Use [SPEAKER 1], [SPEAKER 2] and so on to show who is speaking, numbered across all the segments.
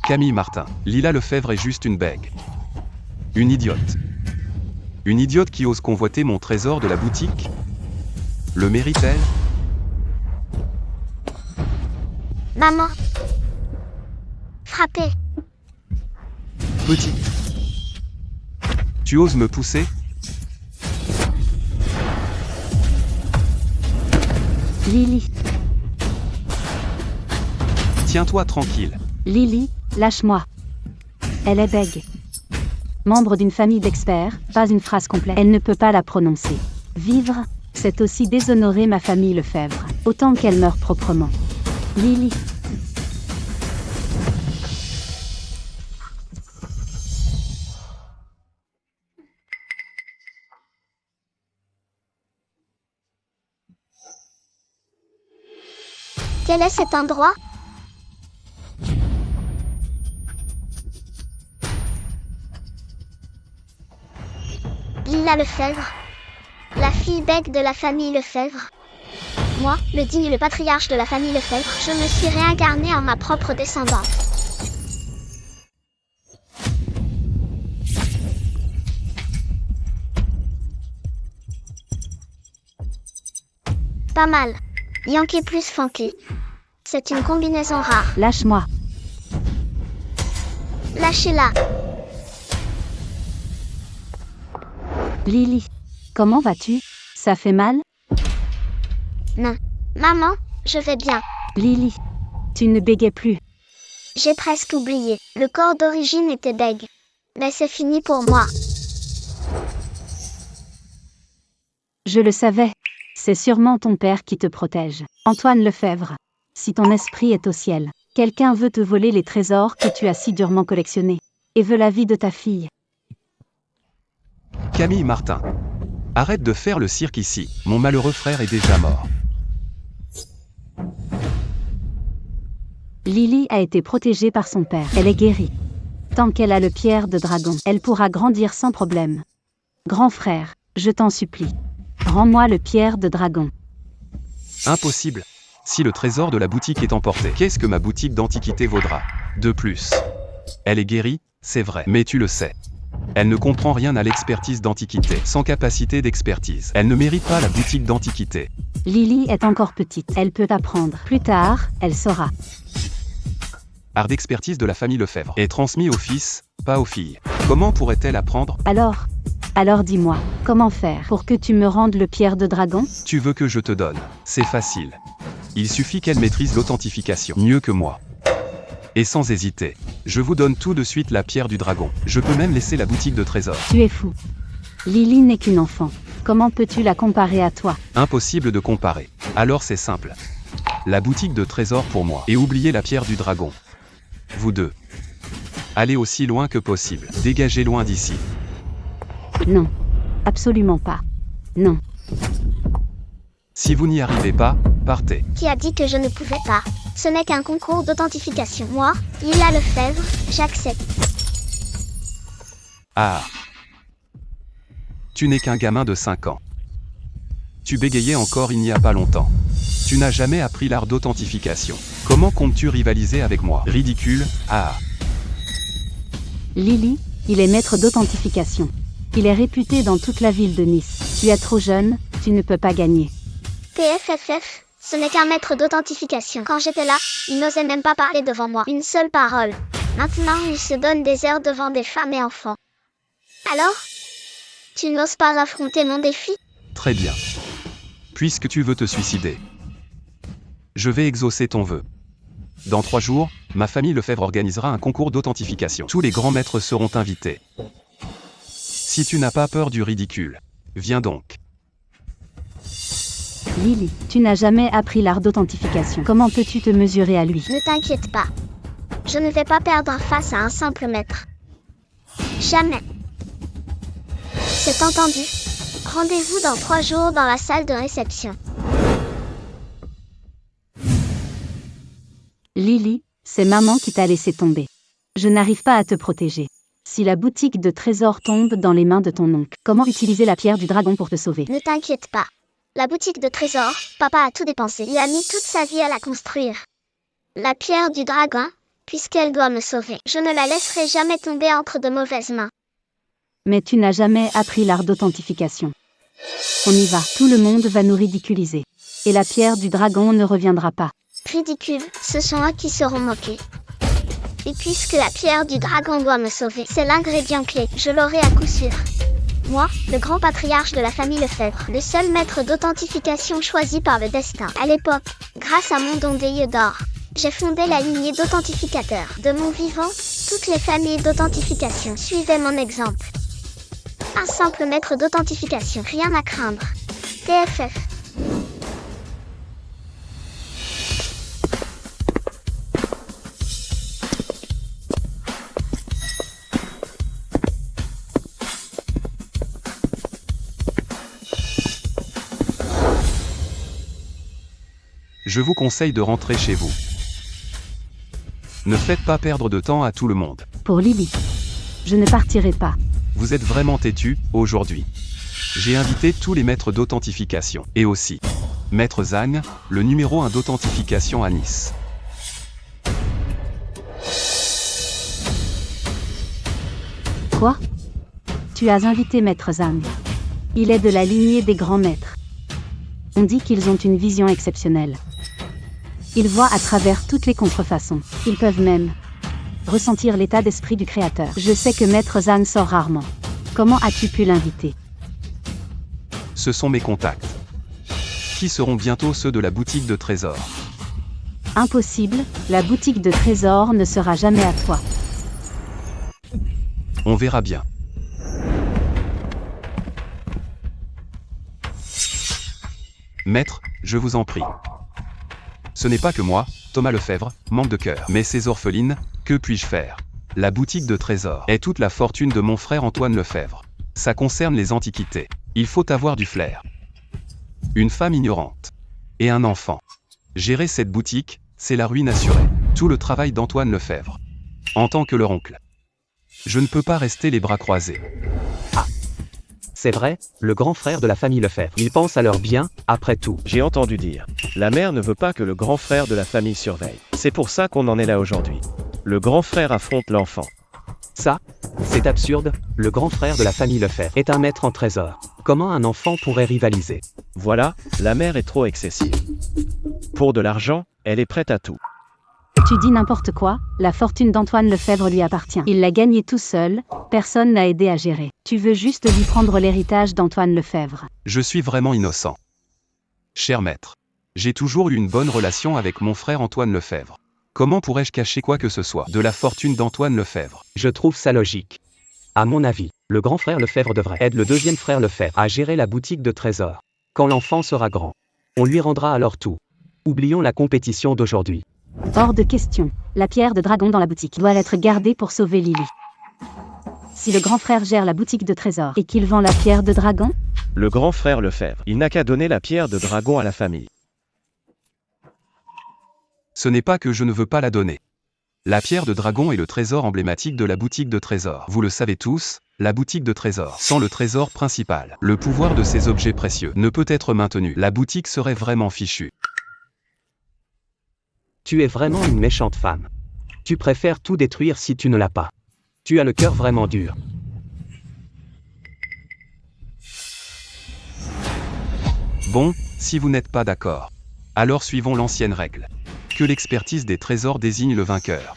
[SPEAKER 1] Camille Martin. Lila Lefebvre est juste une bègue. Une idiote. Une idiote qui ose convoiter mon trésor de la boutique? Le mérite-t-elle?
[SPEAKER 2] Maman. Frappez.
[SPEAKER 1] Petite. Tu oses me pousser?
[SPEAKER 3] Lily.
[SPEAKER 1] Tiens-toi tranquille.
[SPEAKER 3] Lily, lâche-moi. Elle est bègue. Membre d'une famille d'experts, pas une phrase complète. Elle ne peut pas la prononcer. Vivre, c'est aussi déshonorer ma famille Lefebvre, autant qu'elle meurt proprement. Lily.
[SPEAKER 2] Quel est cet endroit? Lila Lefebvre. La fille bègue de la famille Lefebvre. Moi, le digne et le patriarche de la famille Lefebvre, je me suis réincarnée en ma propre descendante. Pas mal. Yankee plus funky. C'est une combinaison rare.
[SPEAKER 3] Lâche-moi.
[SPEAKER 2] Lâchez-la.
[SPEAKER 3] Lily. Comment vas-tu? Ça fait mal?
[SPEAKER 2] Non. Maman, je vais bien.
[SPEAKER 3] Lily. Tu ne bégais plus.
[SPEAKER 2] J'ai presque oublié. Le corps d'origine était bègue. Mais c'est fini pour moi.
[SPEAKER 3] Je le savais. C'est sûrement ton père qui te protège. Antoine Lefebvre. Si ton esprit est au ciel, quelqu'un veut te voler les trésors que tu as si durement collectionnés. Et veut la vie de ta fille.
[SPEAKER 1] Camille Martin. Arrête de faire le cirque ici. Mon malheureux frère est déjà mort.
[SPEAKER 3] Lily a été protégée par son père. Elle est guérie. Tant qu'elle a le pierre de dragon, elle pourra grandir sans problème. Grand frère, je t'en supplie. Rends-moi le pierre de dragon.
[SPEAKER 1] Impossible. Si le trésor de la boutique est emporté, qu'est-ce que ma boutique d'antiquité vaudra? De plus. Elle est guérie, c'est vrai, mais tu le sais. Elle ne comprend rien à l'expertise d'antiquité, sans capacité d'expertise. Elle ne mérite pas la boutique d'antiquité.
[SPEAKER 3] Lily est encore petite, elle peut apprendre. Plus tard, elle saura.
[SPEAKER 1] Art d'expertise de la famille Lefebvre est transmis aux fils, pas aux filles. Comment pourrait-elle apprendre?
[SPEAKER 3] Alors dis-moi, comment faire pour que tu me rendes le pierre de dragon?
[SPEAKER 1] Tu veux que je te donne? C'est facile. Il suffit qu'elle maîtrise l'authentification, mieux que moi. Et sans hésiter, je vous donne tout de suite la pierre du dragon. Je peux même laisser la boutique de trésors.
[SPEAKER 3] Tu es fou. Lily n'est qu'une enfant. Comment peux-tu la comparer à toi?
[SPEAKER 1] Impossible de comparer. Alors c'est simple. La boutique de trésors pour moi. Et oubliez la pierre du dragon. Vous deux. Allez aussi loin que possible. Dégagez loin d'ici.
[SPEAKER 3] Non. Absolument pas. Non.
[SPEAKER 1] Si vous n'y arrivez pas, partez.
[SPEAKER 2] Qui a dit que je ne pouvais pas? Ce n'est qu'un concours d'authentification. Moi, Lila Lefebvre, j'accepte.
[SPEAKER 1] Ah. Tu n'es qu'un gamin de 5 ans. Tu bégayais encore il n'y a pas longtemps. Tu n'as jamais appris l'art d'authentification. Comment comptes-tu rivaliser avec moi? Ridicule, ah.
[SPEAKER 3] Lily, il est maître d'authentification. Il est réputé dans toute la ville de Nice. Tu es trop jeune, tu ne peux pas gagner.
[SPEAKER 2] PFFF, ce n'est qu'un maître d'authentification. Quand j'étais là, il n'osait même pas parler devant moi. Une seule parole. Maintenant, il se donne des airs devant des femmes et enfants. Alors? Tu n'oses pas affronter mon défi?
[SPEAKER 1] Très bien. Puisque tu veux te suicider, je vais exaucer ton vœu. Dans 3 jours, ma famille Lefebvre organisera un concours d'authentification. Tous les grands maîtres seront invités. Si tu n'as pas peur du ridicule, viens donc.
[SPEAKER 3] Lily, tu n'as jamais appris l'art d'authentification. Comment peux-tu te mesurer à lui?
[SPEAKER 2] Ne t'inquiète pas. Je ne vais pas perdre face à un simple maître. Jamais. C'est entendu. Rendez-vous dans 3 jours dans la salle de réception.
[SPEAKER 3] Lily, c'est maman qui t'a laissé tomber. Je n'arrive pas à te protéger. Si la boutique de trésors tombe dans les mains de ton oncle, comment utiliser la pierre du dragon pour te sauver?
[SPEAKER 2] Ne t'inquiète pas. La boutique de trésors, papa a tout dépensé. Il a mis toute sa vie à la construire. La pierre du dragon, puisqu'elle doit me sauver. Je ne la laisserai jamais tomber entre de mauvaises mains.
[SPEAKER 3] Mais tu n'as jamais appris l'art d'authentification. On y va, tout le monde va nous ridiculiser. Et la pierre du dragon ne reviendra pas.
[SPEAKER 2] Ridicule, ce sont eux qui seront moqués. Et puisque la pierre du dragon doit me sauver, c'est l'ingrédient clé, je l'aurai à coup sûr. Moi, le grand patriarche de la famille Lefebvre, le seul maître d'authentification choisi par le destin. À l'époque, grâce à mon don des yeux d'or, j'ai fondé la lignée d'authentificateurs. De mon vivant, toutes les familles d'authentification suivaient mon exemple. Un simple maître d'authentification, rien à craindre. TFF.
[SPEAKER 1] Je vous conseille de rentrer chez vous. Ne faites pas perdre de temps à tout le monde.
[SPEAKER 3] Pour Lily. Je ne partirai pas.
[SPEAKER 1] Vous êtes vraiment têtu, aujourd'hui. J'ai invité tous les maîtres d'authentification. Et aussi, Maître Zhang, le numéro 1 d'authentification à Nice.
[SPEAKER 3] Quoi? Tu as invité Maître Zhang. Il est de la lignée des grands maîtres. On dit qu'ils ont une vision exceptionnelle. Ils voient à travers toutes les contrefaçons. Ils peuvent même ressentir l'état d'esprit du créateur. Je sais que Maître Zhang sort rarement. Comment as-tu pu l'inviter?
[SPEAKER 1] Ce sont mes contacts. Qui seront bientôt ceux de la boutique de trésors.
[SPEAKER 3] Impossible, la boutique de trésors ne sera jamais à toi.
[SPEAKER 1] On verra bien. Maître, je vous en prie. Ce n'est pas que moi, Thomas Lefebvre, manque de cœur. Mais ces orphelines, que puis-je faire? La boutique de trésors est toute la fortune de mon frère Antoine Lefebvre. Ça concerne les antiquités. Il faut avoir du flair. Une femme ignorante. Et un enfant. Gérer cette boutique, c'est la ruine assurée. Tout le travail d'Antoine Lefebvre. En tant que leur oncle. Je ne peux pas rester les bras croisés.
[SPEAKER 4] C'est vrai, le grand frère de la famille Lefebvre. Il pense à leur bien, après tout.
[SPEAKER 5] J'ai entendu dire. La mère ne veut pas que le grand frère de la famille surveille. C'est pour ça qu'on en est là aujourd'hui. Le grand frère affronte l'enfant.
[SPEAKER 4] Ça, c'est absurde, le grand frère de la famille Lefebvre est un maître en trésor. Comment un enfant pourrait rivaliser?
[SPEAKER 5] Voilà, la mère est trop excessive. Pour de l'argent, elle est prête à tout.
[SPEAKER 3] Tu dis n'importe quoi, la fortune d'Antoine Lefebvre lui appartient. Il l'a gagnée tout seul, personne n'a aidé à gérer. Tu veux juste lui prendre l'héritage d'Antoine Lefebvre.
[SPEAKER 1] Je suis vraiment innocent. Cher maître, j'ai toujours eu une bonne relation avec mon frère Antoine Lefebvre. Comment pourrais-je cacher quoi que ce soit de la fortune d'Antoine Lefebvre?
[SPEAKER 4] Je trouve ça logique. À mon avis, le grand frère Lefebvre devrait aider le deuxième frère Lefebvre à gérer la boutique de trésors. Quand l'enfant sera grand, on lui rendra alors tout. Oublions la compétition d'aujourd'hui.
[SPEAKER 3] Hors de question. La pierre de dragon dans la boutique doit être gardée pour sauver Lily. Si le grand frère gère la boutique de trésors et qu'il vend la pierre de dragon,
[SPEAKER 5] Le grand frère Lefebvre, il n'a qu'à donner la pierre de dragon à la famille.
[SPEAKER 1] Ce n'est pas que je ne veux pas la donner. La pierre de dragon est le trésor emblématique de la boutique de trésors. Vous le savez tous, la boutique de trésors, sans le trésor principal, le pouvoir de ces objets précieux ne peut être maintenu. La boutique serait vraiment fichue.
[SPEAKER 4] Tu es vraiment une méchante femme. Tu préfères tout détruire si tu ne l'as pas. Tu as le cœur vraiment dur.
[SPEAKER 1] Bon, si vous n'êtes pas d'accord. Alors suivons l'ancienne règle. Que l'expertise des trésors désigne le vainqueur.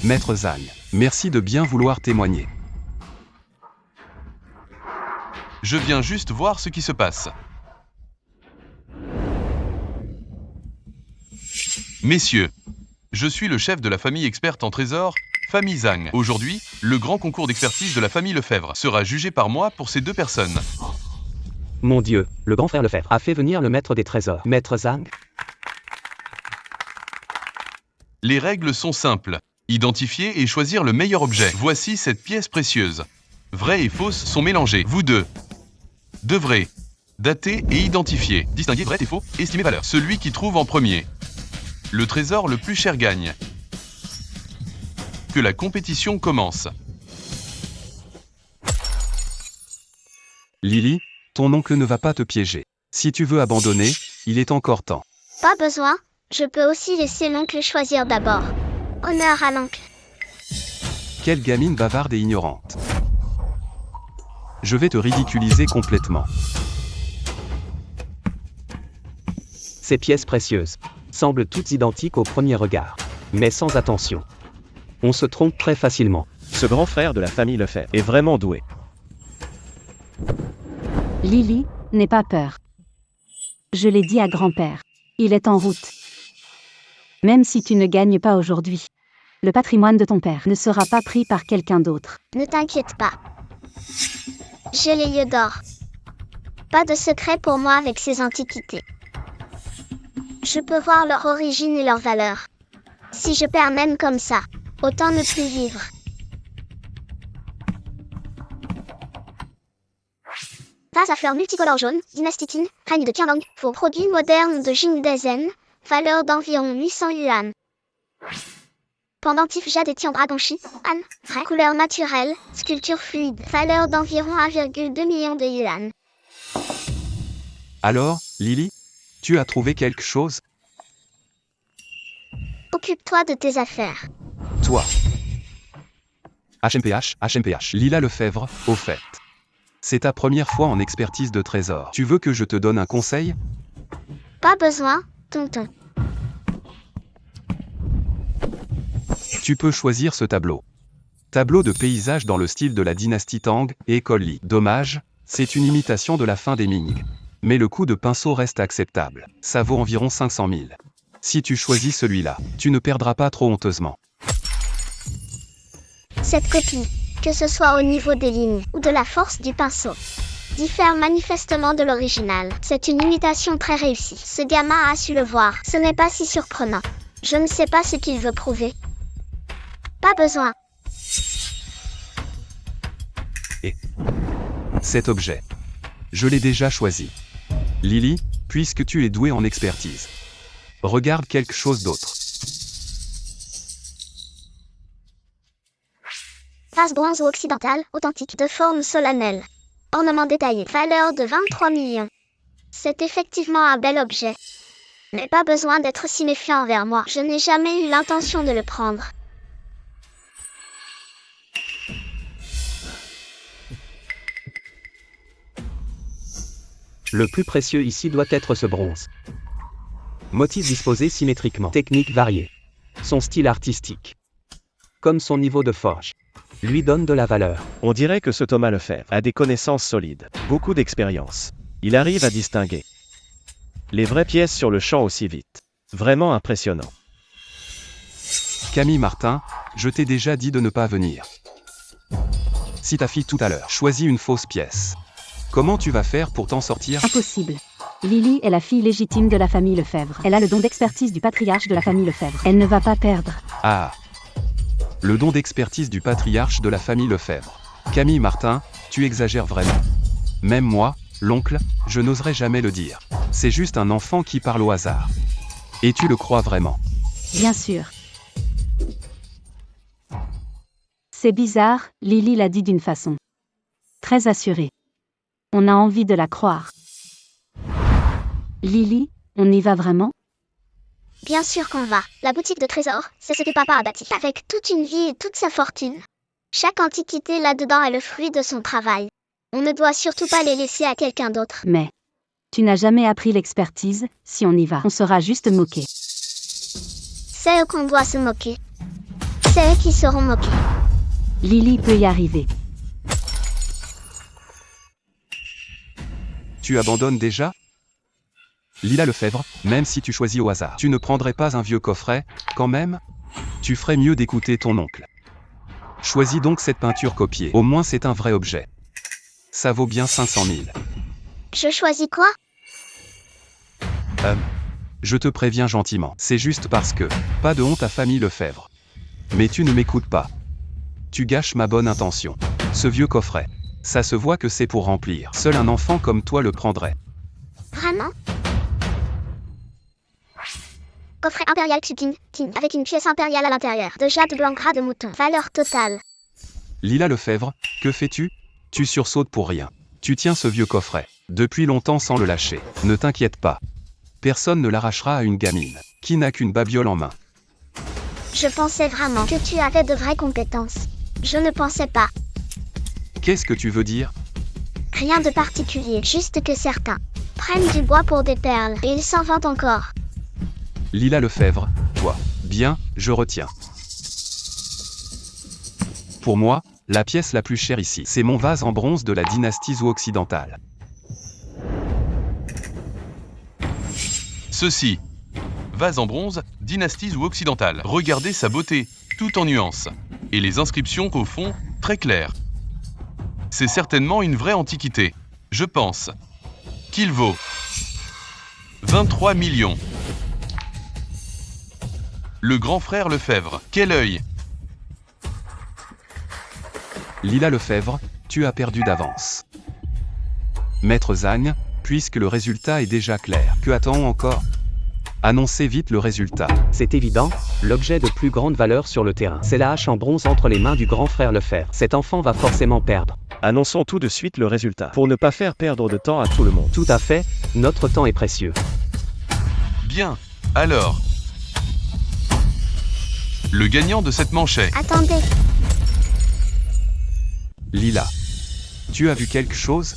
[SPEAKER 1] Maître Zhang, merci de bien vouloir témoigner.
[SPEAKER 6] Je viens juste voir ce qui se passe. Messieurs, je suis le chef de la famille experte en trésors, famille Zhang. Aujourd'hui, le grand concours d'expertise de la famille Lefebvre sera jugé par moi pour ces deux personnes.
[SPEAKER 4] Mon Dieu, le grand frère Lefebvre a fait venir le maître des trésors. Maître Zhang?
[SPEAKER 6] Les règles sont simples. Identifier et choisir le meilleur objet. Voici cette pièce précieuse. Vraies et fausses sont mélangées. Vous deux devrez dater et identifier. Distinguer vrai et faux, estimer valeur. Celui qui trouve en premier le trésor le plus cher gagne. Que la compétition commence.
[SPEAKER 1] Lily, ton oncle ne va pas te piéger. Si tu veux abandonner, il est encore temps.
[SPEAKER 2] Pas besoin, Je peux aussi laisser l'oncle choisir d'abord. Honneur à l'oncle.
[SPEAKER 1] Quelle gamine bavarde et ignorante. Je vais te ridiculiser complètement.
[SPEAKER 4] Ces pièces précieuses semblent toutes identiques au premier regard, mais sans attention. On se trompe très facilement.
[SPEAKER 5] Ce grand frère de la famille Lefebvre est vraiment doué.
[SPEAKER 3] Lily, n'aie pas peur. Je l'ai dit à grand-père. Il est en route. Même si tu ne gagnes pas aujourd'hui, le patrimoine de ton père ne sera pas pris par quelqu'un d'autre.
[SPEAKER 2] Ne t'inquiète pas. J'ai les yeux d'or. Pas de secret pour moi avec ces antiquités. Je peux voir leur origine et leur valeur. Si je perds même comme ça, autant ne plus vivre. Vase à fleurs multicolores jaunes, dynastie Qin, règne de Qianlong, faux produit moderne de Jingdezhen, valeur d'environ 800 yuan. Pendentif jade et dragon chi, An, vraie couleur naturelle, sculpture fluide, valeur d'environ 1,2 million de yuan.
[SPEAKER 1] Alors, Lily, tu as trouvé quelque chose?
[SPEAKER 2] Occupe-toi de tes affaires.
[SPEAKER 1] Toi. HMPH, Lila Lefebvre, au fait. C'est ta première fois en expertise de trésor. Tu veux que je te donne un conseil?
[SPEAKER 2] Pas besoin, tonton.
[SPEAKER 1] Tu peux choisir ce tableau. Tableau de paysage dans le style de la dynastie Tang et école Li. Dommage, c'est une imitation de la fin des Ming. Mais le coup de pinceau reste acceptable. Ça vaut environ 500 000. Si tu choisis celui-là, tu ne perdras pas trop honteusement.
[SPEAKER 2] Cette copie, que ce soit au niveau des lignes ou de la force du pinceau, diffère manifestement de l'original. C'est une imitation très réussie. Ce gamin a su le voir. Ce n'est pas si surprenant. Je ne sais pas ce qu'il veut prouver. Pas besoin.
[SPEAKER 1] Et cet objet, je l'ai déjà choisi. Lily, puisque tu es douée en expertise, regarde quelque chose d'autre.
[SPEAKER 2] Vase bronze ou occidental, authentique, de forme solennelle. Ornement détaillé, valeur de 23 millions. C'est effectivement un bel objet. Mais pas besoin d'être si méfiant envers moi. Je n'ai jamais eu l'intention de le prendre.
[SPEAKER 4] Le plus précieux ici doit être ce bronze. Motif disposé symétriquement. Technique variée. Son style artistique, comme son niveau de forge, lui donne de la valeur.
[SPEAKER 5] On dirait que ce Thomas Lefebvre a des connaissances solides, beaucoup d'expérience. Il arrive à distinguer les vraies pièces sur le champ aussi vite. Vraiment impressionnant.
[SPEAKER 1] Camille Martin, je t'ai déjà dit de ne pas venir. Si ta fille tout à l'heure choisit une fausse pièce, comment tu vas faire pour t'en sortir?
[SPEAKER 3] Impossible. Lily est la fille légitime de la famille Lefebvre. Elle a le don d'expertise du patriarche de la famille Lefebvre. Elle ne va pas perdre.
[SPEAKER 1] Ah. Le don d'expertise du patriarche de la famille Lefebvre. Camille Martin, tu exagères vraiment. Même moi, l'oncle, je n'oserais jamais le dire. C'est juste un enfant qui parle au hasard. Et tu le crois vraiment?
[SPEAKER 3] Bien sûr. C'est bizarre, Lily l'a dit d'une façon très assurée. On a envie de la croire. Lily, on y va vraiment?
[SPEAKER 2] Bien sûr qu'on va. La boutique de trésors, c'est ce que papa a bâti. Avec toute une vie et toute sa fortune. Chaque antiquité là-dedans est le fruit de son travail. On ne doit surtout pas les laisser à quelqu'un d'autre.
[SPEAKER 3] Mais tu n'as jamais appris l'expertise, si on y va, on sera juste moqué.
[SPEAKER 2] C'est eux qu'on doit se moquer. C'est eux qui seront moqués.
[SPEAKER 3] Lily peut y arriver.
[SPEAKER 1] Tu abandonnes déjà? Lila Lefebvre, même si tu choisis au hasard, tu ne prendrais pas un vieux coffret, quand même? Tu ferais mieux d'écouter ton oncle. Choisis donc cette peinture copiée, au moins c'est un vrai objet. Ça vaut bien 500 000.
[SPEAKER 2] Je choisis quoi?
[SPEAKER 1] Je te préviens gentiment, c'est juste parce que, pas de honte à famille Lefebvre. Mais tu ne m'écoutes pas. Tu gâches ma bonne intention. Ce vieux coffret, ça se voit que c'est pour remplir. Seul un enfant comme toi le prendrait.
[SPEAKER 2] Vraiment? Coffret impérial King, avec une pièce impériale à l'intérieur. De jade blanc gras de mouton. Valeur totale.
[SPEAKER 1] Lila Lefebvre, que fais-tu? Tu sursautes pour rien. Tu tiens ce vieux coffret, depuis longtemps sans le lâcher. Ne t'inquiète pas. Personne ne l'arrachera à une gamine, qui n'a qu'une babiole en main.
[SPEAKER 2] Je pensais vraiment que tu avais de vraies compétences. Je ne pensais pas.
[SPEAKER 1] Qu'est-ce que tu veux dire?
[SPEAKER 2] Rien de particulier, juste que certains prennent du bois pour des perles, et ils s'en vantent encore.
[SPEAKER 1] Lila Lefebvre, toi. Bien, je retiens. Pour moi, la pièce la plus chère ici, c'est mon vase en bronze de la dynastie Zhou occidentale.
[SPEAKER 6] Ceci. Vase en bronze, dynastie Zhou occidentale. Regardez sa beauté, tout en nuances. Et les inscriptions au fond, très claires. C'est certainement une vraie antiquité. Je pense qu'il vaut 23 millions. Le grand frère Lefebvre, quel œil!
[SPEAKER 1] Lila Lefebvre, tu as perdu d'avance. Maître Zhang, puisque le résultat est déjà clair, que attend-on encore? Annoncez vite le résultat.
[SPEAKER 4] C'est évident, l'objet de plus grande valeur sur le terrain. C'est la hache en bronze entre les mains du grand frère Lefebvre. Cet enfant va forcément perdre.
[SPEAKER 5] Annonçons tout de suite le résultat, pour ne pas faire perdre de temps à tout le monde.
[SPEAKER 4] Tout à fait, notre temps est précieux.
[SPEAKER 6] Bien, alors. Le gagnant de cette manche est...
[SPEAKER 2] Attendez,
[SPEAKER 1] Lila. Tu as vu quelque chose?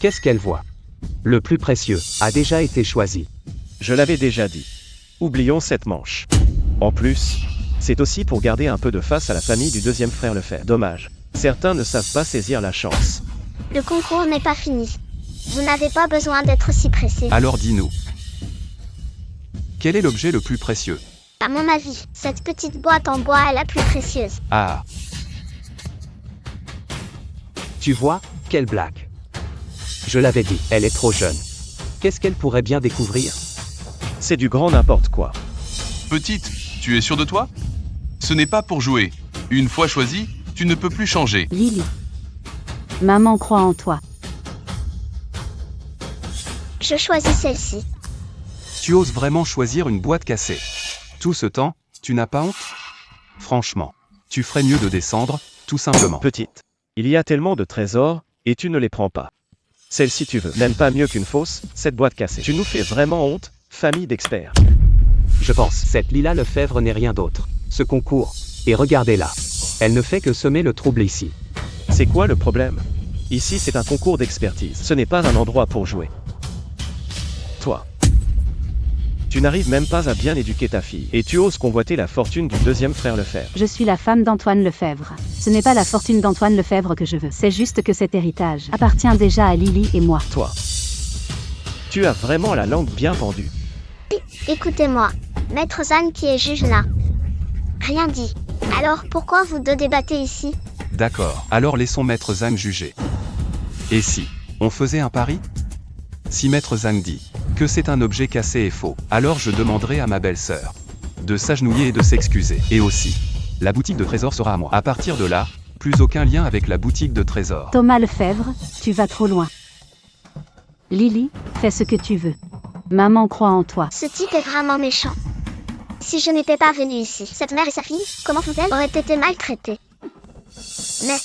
[SPEAKER 4] Qu'est-ce qu'elle voit? Le plus précieux a déjà été choisi.
[SPEAKER 5] Je l'avais déjà dit. Oublions cette manche. En plus, c'est aussi pour garder un peu de face à la famille du deuxième frère Lefebvre. Dommage. Certains ne savent pas saisir la chance.
[SPEAKER 2] le concours n'est pas fini. Vous n'avez pas besoin d'être si pressé.
[SPEAKER 1] Alors dis-nous. Quel est l'objet le plus précieux?
[SPEAKER 2] À mon avis, cette petite boîte en bois est la plus précieuse.
[SPEAKER 1] Ah,
[SPEAKER 4] Tu vois, quelle blague. Je l'avais dit, elle est trop jeune. Qu'est-ce qu'elle pourrait bien découvrir?
[SPEAKER 5] C'est du grand n'importe quoi.
[SPEAKER 6] Petite, tu es sûre de toi? Ce n'est pas pour jouer. Une fois choisi, tu ne peux plus changer.
[SPEAKER 3] Lily. Maman croit en toi.
[SPEAKER 2] Je choisis celle-ci.
[SPEAKER 1] tu oses vraiment choisir une boîte cassée. Tout ce temps, tu n'as pas honte? Franchement, tu ferais mieux de descendre, tout simplement.
[SPEAKER 5] Petite. Il y a tellement de trésors, et tu ne les prends pas. Celle-ci tu veux. Même pas mieux qu'une fausse, cette boîte cassée. Tu nous fais vraiment honte, famille d'experts.
[SPEAKER 4] Je pense, cette Lila Lefebvre n'est rien d'autre. Ce concours. Et regardez-la. Elle ne fait que semer le trouble ici.
[SPEAKER 5] C'est quoi le problème? Ici c'est un concours d'expertise, ce n'est pas un endroit pour jouer. Toi. Tu n'arrives même pas à bien éduquer ta fille, et tu oses convoiter la fortune du deuxième frère Lefebvre.
[SPEAKER 3] Je suis la femme d'Antoine Lefebvre. Ce n'est pas la fortune d'Antoine Lefebvre que je veux. C'est juste que cet héritage appartient déjà à Lily et moi.
[SPEAKER 5] Toi. Tu as vraiment la langue bien pendue.
[SPEAKER 2] Écoutez-moi, Maître Zhang qui est juge là. Rien dit. Alors pourquoi vous deux débattez ici?
[SPEAKER 1] D'accord, alors laissons Maître Zhang juger. Et si on faisait un pari? Si Maître Zhang dit que c'est un objet cassé et faux, alors je demanderai à ma belle-sœur de s'agenouiller et de s'excuser. Et aussi, la boutique de trésors sera à moi. À partir de là, plus aucun lien avec la boutique de trésors.
[SPEAKER 3] Thomas Lefebvre, tu vas trop loin. Lily, fais ce que tu veux. Maman croit en toi.
[SPEAKER 2] Ce type est vraiment méchant. Si je n'étais pas venue ici, cette mère et sa fille, comment font-elles, auraient été maltraitées. Mais,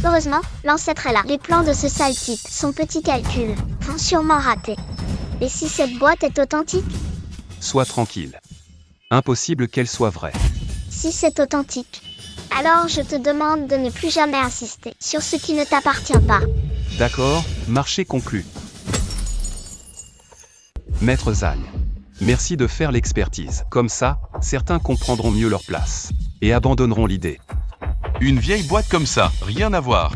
[SPEAKER 2] heureusement, l'ancêtre est là. Les plans de ce sale type, son petit calcul, vont sûrement rater. Et si cette boîte est authentique?
[SPEAKER 1] Sois tranquille. Impossible qu'elle soit vraie.
[SPEAKER 2] Si c'est authentique, alors je te demande de ne plus jamais insister sur ce qui ne t'appartient pas.
[SPEAKER 1] D'accord, marché conclu. Maître Zhang, merci de faire l'expertise. Comme ça, certains comprendront mieux leur place et abandonneront l'idée.
[SPEAKER 6] Une vieille boîte comme ça, rien à voir.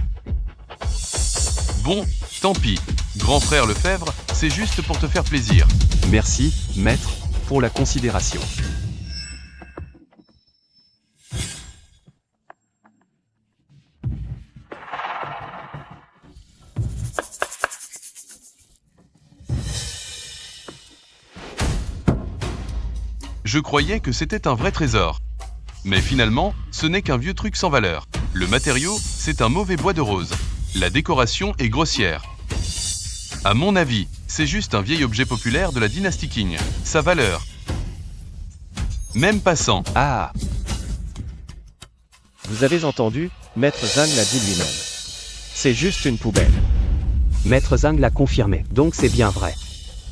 [SPEAKER 6] Bon, tant pis. Grand frère Lefebvre, c'est juste pour te faire plaisir.
[SPEAKER 1] Merci, maître, pour la considération.
[SPEAKER 6] Je croyais que c'était un vrai trésor. Mais finalement, ce n'est qu'un vieux truc sans valeur. Le matériau, c'est un mauvais bois de rose. La décoration est grossière. À mon avis, c'est juste un vieil objet populaire de la dynastie Qing. Sa valeur. Même passant.
[SPEAKER 1] Ah,
[SPEAKER 5] Vous avez entendu, Maître Zhang l'a dit lui-même. C'est juste une poubelle.
[SPEAKER 4] Maître Zhang l'a confirmé, donc c'est bien vrai.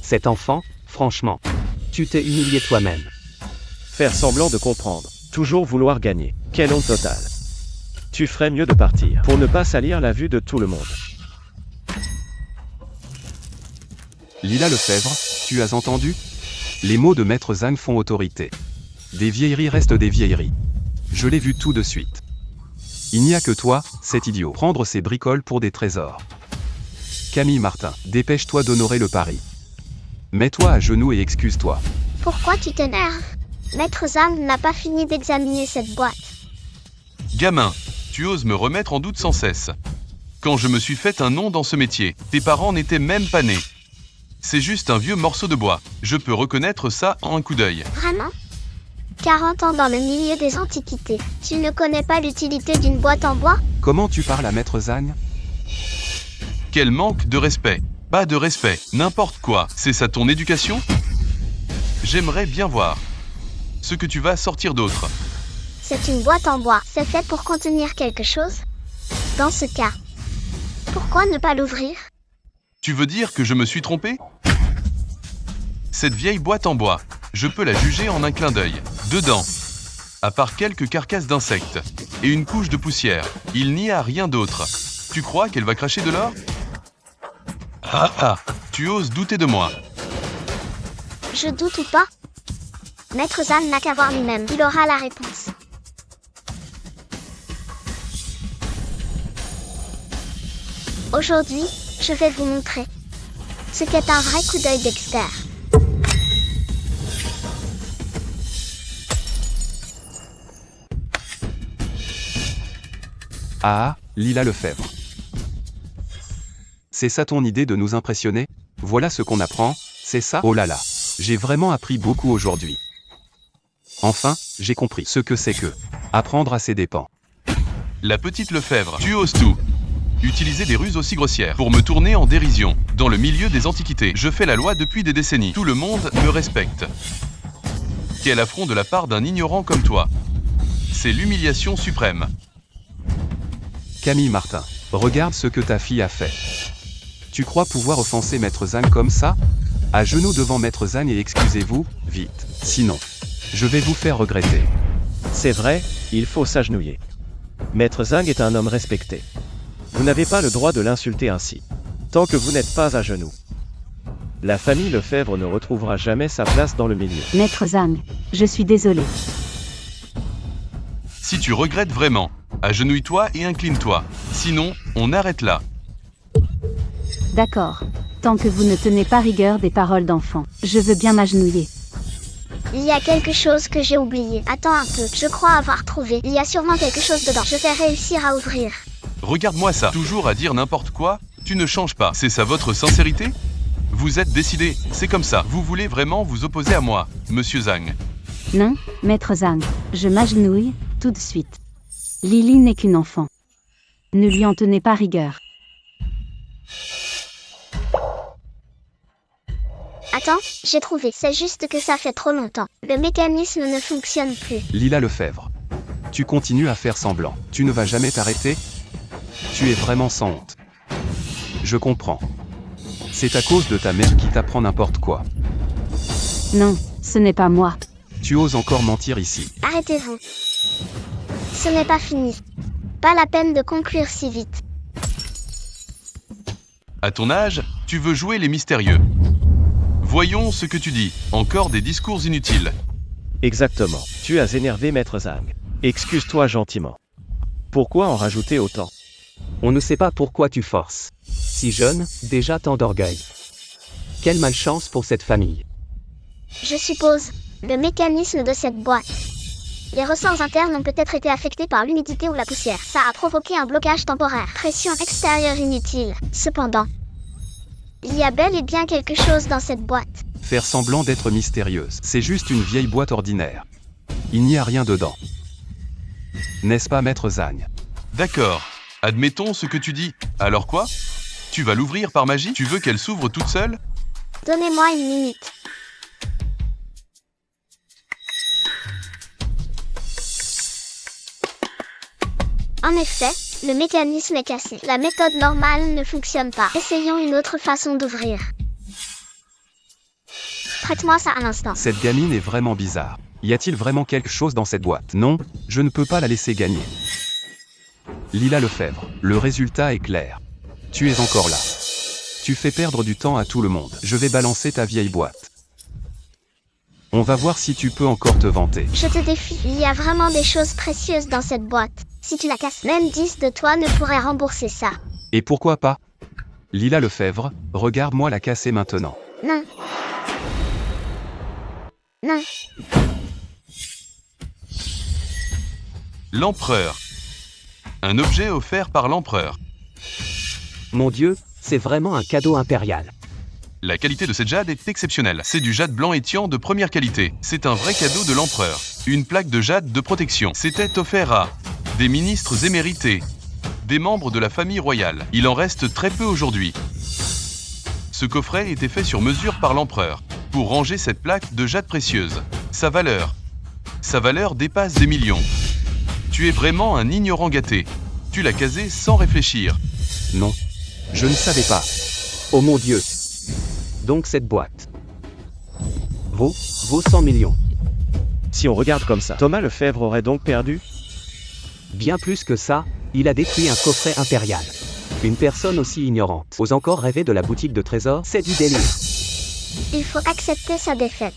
[SPEAKER 4] Cet enfant, franchement. Tu t'es humilié toi-même.
[SPEAKER 5] Faire semblant de comprendre. Toujours vouloir gagner. Quelle honte totale. Tu ferais mieux de partir, pour ne pas salir la vue de tout le monde.
[SPEAKER 1] Lila Lefebvre, tu as entendu? Les mots de Maître Zhang font autorité. Des vieilleries restent des vieilleries. Je l'ai vu tout de suite. Il n'y a que toi, cet idiot. Prendre ces bricoles pour des trésors. Camille Martin, dépêche-toi d'honorer le pari. Mets-toi à genoux et excuse-toi.
[SPEAKER 2] Pourquoi tu t'énerves? Maître Zhang n'a pas fini d'examiner cette boîte.
[SPEAKER 6] Gamin, tu oses me remettre en doute sans cesse. Quand je me suis fait un nom dans ce métier, tes parents n'étaient même pas nés. C'est juste un vieux morceau de bois. Je peux reconnaître ça en un coup d'œil.
[SPEAKER 2] Vraiment? 40 ans dans le milieu des antiquités. Tu ne connais pas l'utilité d'une boîte en bois?
[SPEAKER 1] Comment tu parles à Maître Zhang?
[SPEAKER 6] Quel manque de respect. Pas de respect, n'importe quoi. C'est ça ton éducation? J'aimerais bien voir ce que tu vas sortir d'autre.
[SPEAKER 2] C'est une boîte en bois. C'est fait pour contenir quelque chose? Dans ce cas, pourquoi ne pas l'ouvrir?
[SPEAKER 6] Tu veux dire que je me suis trompé? Cette vieille boîte en bois, je peux la juger en un clin d'œil. Dedans, à part quelques carcasses d'insectes et une couche de poussière, il n'y a rien d'autre. Tu crois qu'elle va cracher de l'or? Ah ah, tu oses douter de moi.
[SPEAKER 2] Je doute ou pas? Maître Zhang n'a qu'à voir lui-même. Il aura la réponse. Aujourd'hui, je vais vous montrer ce qu'est un vrai coup d'œil d'expert.
[SPEAKER 1] Ah, Lila Lefebvre. C'est ça ton idée de nous impressionner? Voilà ce qu'on apprend, c'est ça? Oh là là, j'ai vraiment appris beaucoup aujourd'hui. Enfin, j'ai compris ce que c'est que apprendre à ses dépens.
[SPEAKER 6] La petite Lefebvre, tu oses tout. Utiliser des ruses aussi grossières pour me tourner en dérision. Dans le milieu des antiquités, je fais la loi depuis des décennies. Tout le monde me respecte. Quel affront de la part d'un ignorant comme toi. C'est l'humiliation suprême.
[SPEAKER 1] Camille Martin, regarde ce que ta fille a fait. Tu crois pouvoir offenser Maître Zhang comme ça? À genoux devant Maître Zhang et excusez-vous, vite. Sinon, je vais vous faire regretter.
[SPEAKER 5] C'est vrai, il faut s'agenouiller. Maître Zhang est un homme respecté. Vous n'avez pas le droit de l'insulter ainsi. Tant que vous n'êtes pas à genoux. La famille Lefebvre ne retrouvera jamais sa place dans le milieu.
[SPEAKER 3] Maître Zhang, je suis désolé.
[SPEAKER 6] Si tu regrettes vraiment, agenouille-toi et incline-toi. Sinon, on arrête là.
[SPEAKER 3] D'accord. Tant que vous ne tenez pas rigueur des paroles d'enfant, je veux bien m'agenouiller.
[SPEAKER 2] Il y a quelque chose que j'ai oublié. Attends un peu, je crois avoir trouvé. Il y a sûrement quelque chose dedans. Je vais réussir à ouvrir.
[SPEAKER 6] Regarde-moi ça. Toujours à dire n'importe quoi, tu ne changes pas. C'est ça votre sincérité? Vous êtes décidé, c'est comme ça. Vous voulez vraiment vous opposer à moi, Monsieur Zhang?
[SPEAKER 3] Non, Maître Zhang, je m'agenouille, tout de suite. Lily n'est qu'une enfant. Ne lui en tenez pas rigueur.
[SPEAKER 2] Attends, j'ai trouvé. C'est juste que ça fait trop longtemps. Le mécanisme ne fonctionne plus.
[SPEAKER 1] Lila Lefebvre. Tu continues à faire semblant. Tu ne vas jamais t'arrêter? Tu es vraiment sans honte. Je comprends. C'est à cause de ta mère qui t'apprend n'importe quoi.
[SPEAKER 3] Non, ce n'est pas moi.
[SPEAKER 1] Tu oses encore mentir ici.
[SPEAKER 2] Arrêtez-vous. Ce n'est pas fini. Pas la peine de conclure si vite.
[SPEAKER 6] À ton âge, tu veux jouer les mystérieux. Voyons ce que tu dis. Encore des discours inutiles.
[SPEAKER 5] Exactement. Tu as énervé Maître Zhang. Excuse-toi gentiment. Pourquoi en rajouter autant?
[SPEAKER 4] On ne sait pas pourquoi tu forces. Si jeune, déjà tant d'orgueil. Quelle malchance pour cette famille.
[SPEAKER 2] Je suppose, le mécanisme de cette boîte. Les ressorts internes ont peut-être été affectés par l'humidité ou la poussière. Ça a provoqué un blocage temporaire. Pression extérieure inutile. Cependant, il y a bel et bien quelque chose dans cette boîte.
[SPEAKER 1] Faire semblant d'être mystérieuse. C'est juste une vieille boîte ordinaire. Il n'y a rien dedans. N'est-ce pas, Maître Zhang?
[SPEAKER 6] D'accord. Admettons ce que tu dis. Alors quoi? Tu vas l'ouvrir par magie? Tu veux qu'elle s'ouvre toute seule?
[SPEAKER 2] Donnez-moi une minute. En effet, le mécanisme est cassé. La méthode normale ne fonctionne pas. Essayons une autre façon d'ouvrir. Prête-moi ça à l'instant.
[SPEAKER 1] Cette gamine est vraiment bizarre. Y a-t-il vraiment quelque chose dans cette boîte? Non, je ne peux pas la laisser gagner. Lila Lefebvre, le résultat est clair. Tu es encore là. Tu fais perdre du temps à tout le monde. Je vais balancer ta vieille boîte. On va voir si tu peux encore te vanter.
[SPEAKER 2] Je te défie, il y a vraiment des choses précieuses dans cette boîte. Si tu la casses, même 10 de toi ne pourraient rembourser ça.
[SPEAKER 1] Et pourquoi pas? Lila Lefebvre, regarde-moi la casser maintenant.
[SPEAKER 2] Non. Non.
[SPEAKER 6] L'empereur. Un objet offert par l'empereur.
[SPEAKER 4] Mon Dieu, c'est vraiment un cadeau impérial.
[SPEAKER 6] La qualité de cette jade est exceptionnelle. C'est du jade blanc étiant de première qualité. C'est un vrai cadeau de l'empereur. Une plaque de jade de protection. C'était offert à des ministres émérités, des membres de la famille royale. Il en reste très peu aujourd'hui. Ce coffret était fait sur mesure par l'empereur pour ranger cette plaque de jade précieuse. Sa valeur dépasse des millions. Tu es vraiment un ignorant gâté. Tu l'as casé sans réfléchir.
[SPEAKER 1] Non. Je ne savais pas.
[SPEAKER 4] Oh mon Dieu. Donc cette boîte vaut 100 millions.
[SPEAKER 5] Si on regarde comme ça, Thomas Lefebvre aurait donc perdu?
[SPEAKER 4] Bien plus que ça, il a détruit un coffret impérial. Une personne aussi ignorante ose encore rêver de la boutique de trésors, c'est du délire.
[SPEAKER 2] Il faut accepter sa défaite.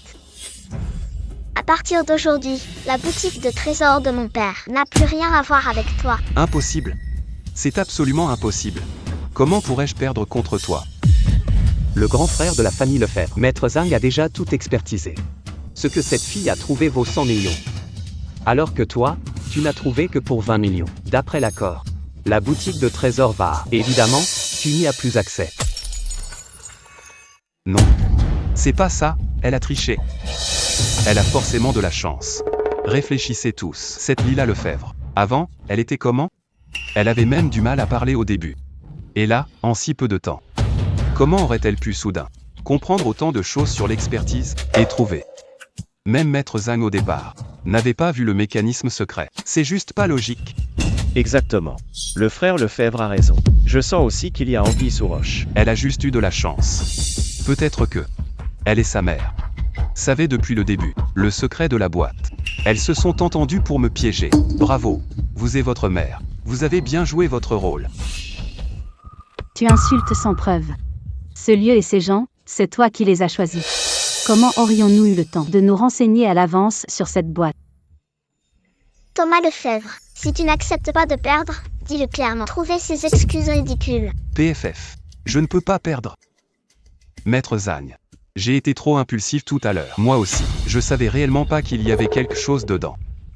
[SPEAKER 2] À partir d'aujourd'hui, la boutique de trésors de mon père n'a plus rien à voir avec toi.
[SPEAKER 1] Impossible. C'est absolument impossible. Comment pourrais-je perdre contre toi?
[SPEAKER 4] Le grand frère de la famille Lefebvre, Maître Zhang, a déjà tout expertisé. Ce que cette fille a trouvé vaut 100 millions. Alors que toi, tu n'as trouvé que pour 20 millions. D'après l'accord, la boutique de trésors va... Évidemment, tu n'y as plus accès.
[SPEAKER 1] Non. C'est pas ça, elle a triché. Elle a forcément de la chance. Réfléchissez tous. Cette Lila Lefebvre. Avant, elle était comment? Elle avait même du mal à parler au début. Et là, en si peu de temps. Comment aurait-elle pu soudain comprendre autant de choses sur l'expertise et trouver? Même Maître Zhang au départ n'avait pas vu le mécanisme secret. C'est juste pas logique.
[SPEAKER 5] Exactement. Le frère Lefebvre a raison. Je sens aussi qu'il y a anguille sous roche.
[SPEAKER 1] Elle a juste eu de la chance. Peut-être que elle et sa mère savaient depuis le début le secret de la boîte. Elles se sont entendues pour me piéger. Bravo, vous et votre mère. Vous avez bien joué votre rôle.
[SPEAKER 3] Tu insultes sans preuve. Ce lieu et ces gens, c'est toi qui les as choisis. Comment aurions-nous eu le temps de nous renseigner à l'avance sur cette boîte?
[SPEAKER 2] Thomas Lefebvre, si tu n'acceptes pas de perdre, dis-le clairement. Trouvez ces excuses ridicules.
[SPEAKER 1] PFF. Je ne peux pas perdre. Maître Zhang. J'ai été trop impulsif tout à l'heure. Moi aussi. Je savais réellement pas qu'il y avait quelque chose dedans.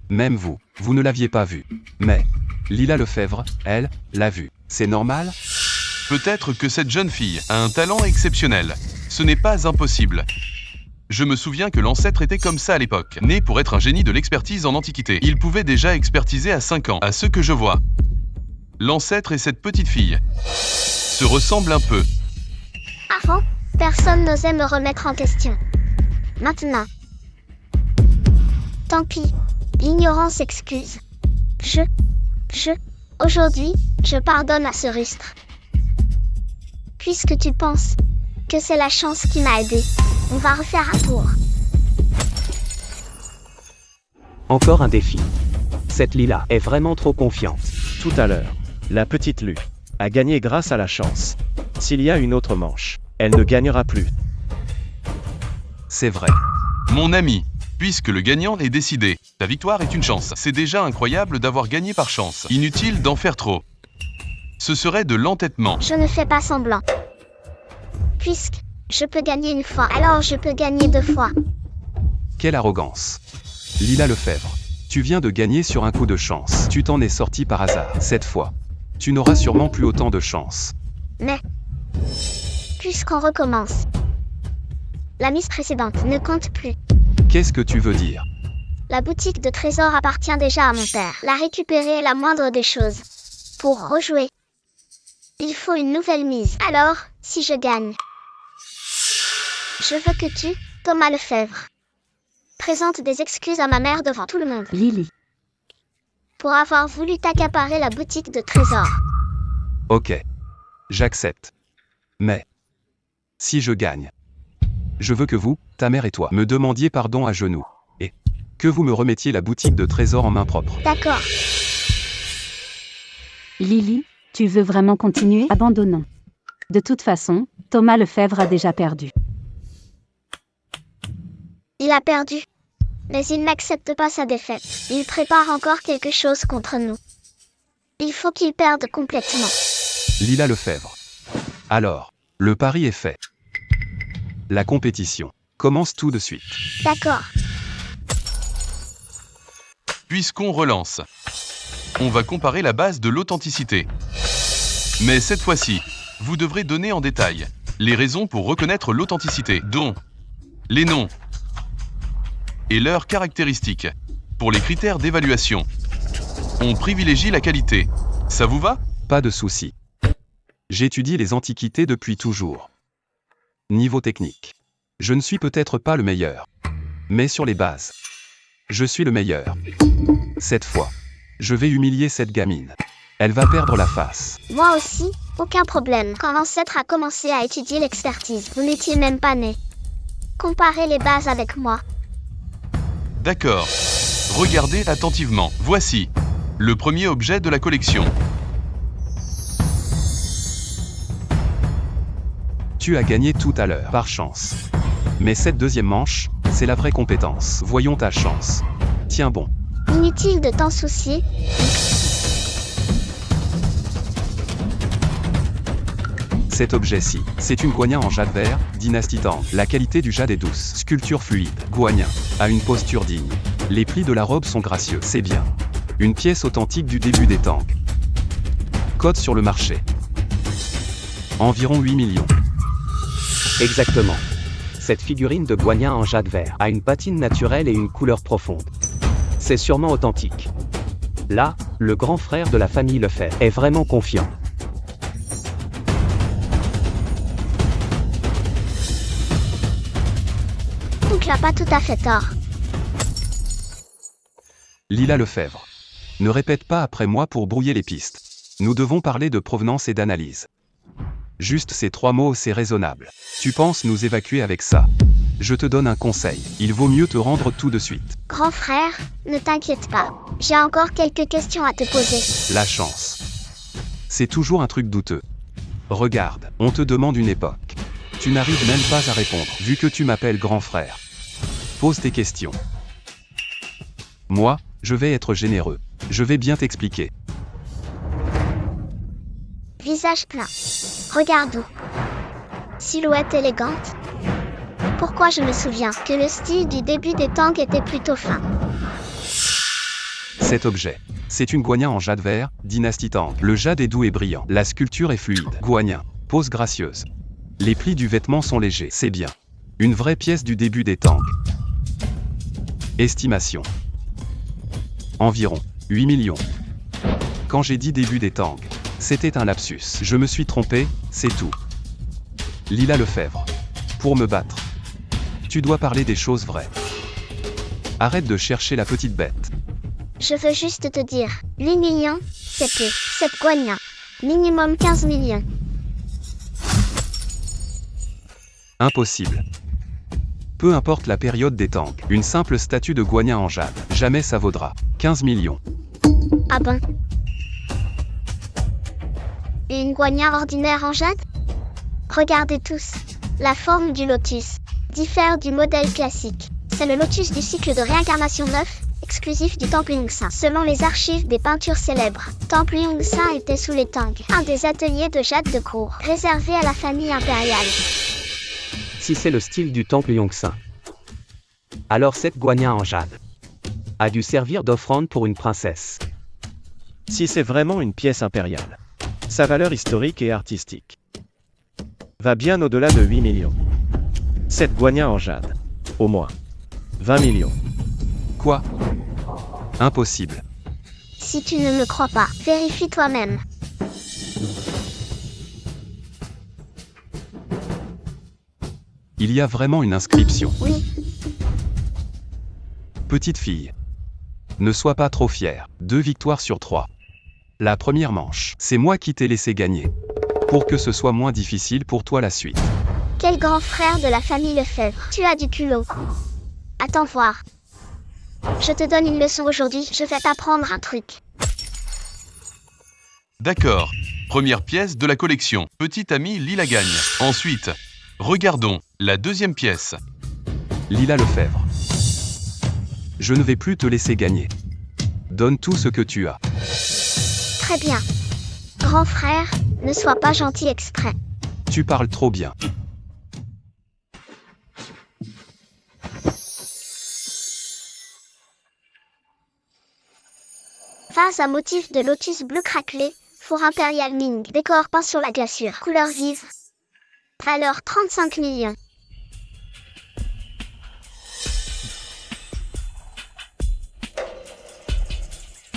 [SPEAKER 1] Même vous ne l'aviez pas vu. Mais Lila Lefebvre, elle, l'a vu. C'est normal?
[SPEAKER 6] Peut-être que cette jeune fille a un talent exceptionnel. Ce n'est pas impossible. Je me souviens que l'ancêtre était comme ça à l'époque. Né pour être un génie de l'expertise en Antiquité. Il pouvait déjà expertiser à 5 ans. À ce que je vois, l'ancêtre et cette petite fille se ressemblent un peu.
[SPEAKER 2] Avant, personne n'osait me remettre en question. Maintenant, tant pis, l'ignorance excuse. Aujourd'hui, je pardonne à ce rustre. Puisque tu penses que c'est la chance qui m'a aidé, on va refaire un tour.
[SPEAKER 4] Encore un défi. Cette Lila est vraiment trop confiante.
[SPEAKER 5] Tout à l'heure, la petite Lu a gagné grâce à la chance. S'il y a une autre manche, elle ne gagnera plus.
[SPEAKER 1] C'est vrai.
[SPEAKER 6] Mon ami, puisque le gagnant est décidé, ta victoire est une chance. C'est déjà incroyable d'avoir gagné par chance. Inutile d'en faire trop. Ce serait de l'entêtement.
[SPEAKER 2] Je ne fais pas semblant. Puisque je peux gagner une fois, alors je peux gagner 2 fois.
[SPEAKER 1] Quelle arrogance. Lila Lefebvre. Tu viens de gagner sur un coup de chance. Tu t'en es sorti par hasard. Cette fois, tu n'auras sûrement plus autant de chance.
[SPEAKER 2] Mais, puisqu'on recommence, la mise précédente ne compte plus.
[SPEAKER 1] Qu'est-ce que tu veux dire?
[SPEAKER 2] La boutique de trésors appartient déjà à mon père. La récupérer est la moindre des choses. Pour rejouer, il faut une nouvelle mise. Alors, si je gagne, je veux que tu, Thomas Lefebvre, présentes des excuses à ma mère devant tout le monde.
[SPEAKER 3] Lily.
[SPEAKER 2] Pour avoir voulu t'accaparer la boutique de trésors.
[SPEAKER 1] Ok. J'accepte. Mais si je gagne, Je veux que vous, ta mère et toi, me demandiez pardon à genoux. Et que vous me remettiez la boutique de trésors en main propre.
[SPEAKER 2] D'accord.
[SPEAKER 3] Lily, tu veux vraiment continuer? Abandonnons. De toute façon, Thomas Lefebvre a déjà perdu.
[SPEAKER 2] Il a perdu. Mais il n'accepte pas sa défaite. Il prépare encore quelque chose contre nous. Il faut qu'il perde complètement.
[SPEAKER 1] Lila Lefebvre. Alors, le pari est fait. La compétition commence tout de suite.
[SPEAKER 2] D'accord.
[SPEAKER 6] Puisqu'on relance, on va comparer la base de l'authenticité. Mais cette fois-ci, vous devrez donner en détail les raisons pour reconnaître l'authenticité, dont les noms et leurs caractéristiques. Pour les critères d'évaluation, on privilégie la qualité. Ça vous va?
[SPEAKER 1] Pas de souci. J'étudie les antiquités depuis toujours. Niveau technique. Je ne suis peut-être pas le meilleur. Mais sur les bases, je suis le meilleur. Cette fois, je vais humilier cette gamine. Elle va perdre la face.
[SPEAKER 2] Moi aussi, aucun problème. Quand l'ancêtre a commencé à étudier l'expertise, vous n'étiez même pas né. Comparez les bases avec moi.
[SPEAKER 6] D'accord. Regardez attentivement. Voici le premier objet de la collection.
[SPEAKER 1] Tu as gagné tout à l'heure, par chance. Mais cette deuxième manche, c'est la vraie compétence. Voyons ta chance. Tiens bon.
[SPEAKER 2] Inutile de t'en soucier.
[SPEAKER 1] Cet objet-ci, c'est une guania en jade vert, dynastie Tang. La qualité du jade est douce. Sculpture fluide, guania, a une posture digne. Les plis de la robe sont gracieux, c'est bien. Une pièce authentique du début des Tang. Code sur le marché. Environ 8 millions.
[SPEAKER 4] Exactement. Cette figurine de guania en jade vert a une patine naturelle et une couleur profonde. C'est sûrement authentique. Là, le grand frère de la famille Lefebvre est vraiment confiant.
[SPEAKER 2] Donc n'a pas tout à fait tort.
[SPEAKER 1] Lila Lefebvre. Ne répète pas après moi pour brouiller les pistes. Nous devons parler de provenance et d'analyse. Juste ces 3 mots, c'est raisonnable. Tu penses nous évacuer avec ça? Je te donne un conseil. Il vaut mieux te rendre tout de suite.
[SPEAKER 2] Grand frère, ne t'inquiète pas. J'ai encore quelques questions à te poser.
[SPEAKER 1] La chance. C'est toujours un truc douteux. Regarde, on te demande une époque. Tu n'arrives même pas à répondre, vu que tu m'appelles grand frère. Pose tes questions. Moi, je vais être généreux. Je vais bien t'expliquer.
[SPEAKER 2] Visage plein. Regarde-nous. Silhouette élégante. Pourquoi je me souviens que le style du début des Tang était plutôt fin.
[SPEAKER 1] Cet objet, c'est une guania en jade vert, dynastie Tang. Le jade est doux et brillant. La sculpture est fluide. Guania, pose gracieuse. Les plis du vêtement sont légers, c'est bien. Une vraie pièce du début des Tang. Estimation. Environ 8 millions. Quand j'ai dit début des Tang, c'était un lapsus. Je me suis trompé, c'est tout. Lila Lefebvre. Pour me battre, tu dois parler des choses vraies. Arrête de chercher la petite bête.
[SPEAKER 2] Je veux juste te dire, 8 millions, c'est peu. Cette guania. Minimum 15 millions.
[SPEAKER 1] Impossible. Peu importe la période des Tang, une simple statue de guania en jade, jamais ça vaudra 15 millions.
[SPEAKER 2] Ah ben. Une guania ordinaire en jade? Regardez tous. La forme du lotus diffère du modèle classique. C'est le lotus du cycle de réincarnation 9, exclusif du temple Yongsan. Selon les archives des peintures célèbres, temple Yongsan était sous les Tang, un des ateliers de jade de cour, réservé à la famille impériale.
[SPEAKER 4] Si c'est le style du temple Yongsan, alors cette guania en jade a dû servir d'offrande pour une princesse.
[SPEAKER 5] Si c'est vraiment une pièce impériale, sa valeur historique et artistique va bien au-delà de 8 millions. Cette guania en jade, au moins 20 millions.
[SPEAKER 1] Quoi? Impossible.
[SPEAKER 2] Si tu ne me crois pas, vérifie toi-même.
[SPEAKER 1] Il y a vraiment une inscription.
[SPEAKER 2] Oui,
[SPEAKER 1] Petite fille. Ne sois pas trop fière. 2 victoires sur 3. La première manche, c'est moi qui t'ai laissé gagner. Pour que ce soit moins difficile pour toi la suite.
[SPEAKER 2] Quel grand frère de la famille Lefebvre. Tu as du culot. Attends voir. Je te donne une leçon aujourd'hui, je vais t'apprendre un truc.
[SPEAKER 6] D'accord. Première pièce de la collection. Petit ami Lila gagne. Ensuite, regardons la deuxième pièce.
[SPEAKER 1] Lila Lefebvre. Je ne vais plus te laisser gagner. Donne tout ce que tu as.
[SPEAKER 2] Très bien. Grand frère, ne sois pas gentil exprès.
[SPEAKER 1] Tu parles trop bien.
[SPEAKER 2] Vase à motif de lotus bleu craquelé, four impérial Ming, décor peint sur la glaçure, couleur vive. Valeur 35 millions.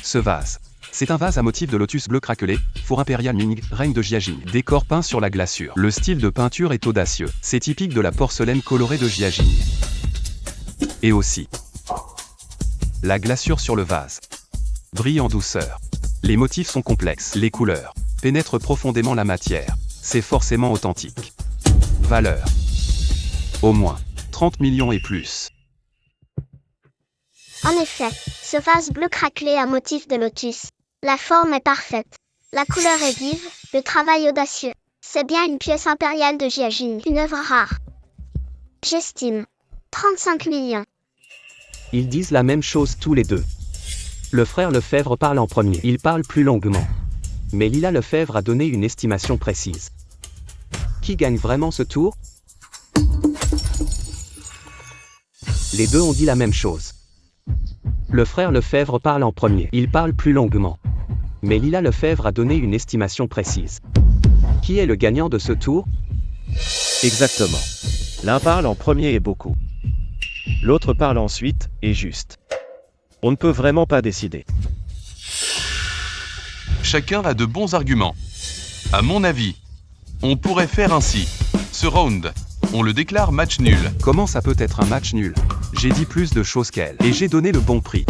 [SPEAKER 1] Ce vase. C'est un vase à motif de lotus bleu craquelé, four impérial Ming, règne de Jiajing. Décor peint sur la glaçure. Le style de peinture est audacieux. C'est typique de la porcelaine colorée de Jiajing. Et aussi, la glaçure sur le vase brille en douceur. Les motifs sont complexes. Les couleurs pénètrent profondément la matière. C'est forcément authentique. Valeur. Au moins 30 millions et plus.
[SPEAKER 2] En effet, ce vase bleu craquelé à motif de lotus. La forme est parfaite. La couleur est vive, le travail audacieux. C'est bien une pièce impériale de Jiajing, une œuvre rare. J'estime. 35 millions.
[SPEAKER 4] Ils disent la même chose tous les deux. Le frère Lefebvre parle en premier. Il parle plus longuement. Mais Lila Lefebvre a donné une estimation précise. Qui gagne vraiment ce tour? Les deux ont dit la même chose. Le frère Lefebvre parle en premier. Il parle plus longuement. Mais Lila Lefebvre a donné une estimation précise. Qui est le gagnant de ce tour?
[SPEAKER 5] Exactement. L'un parle en premier et beaucoup. L'autre parle ensuite, et juste. On ne peut vraiment pas décider.
[SPEAKER 6] Chacun a de bons arguments. À mon avis, on pourrait faire ainsi. Ce round, on le déclare match nul.
[SPEAKER 1] Comment ça peut être un match nul? J'ai dit plus de choses qu'elle, et j'ai donné le bon prix.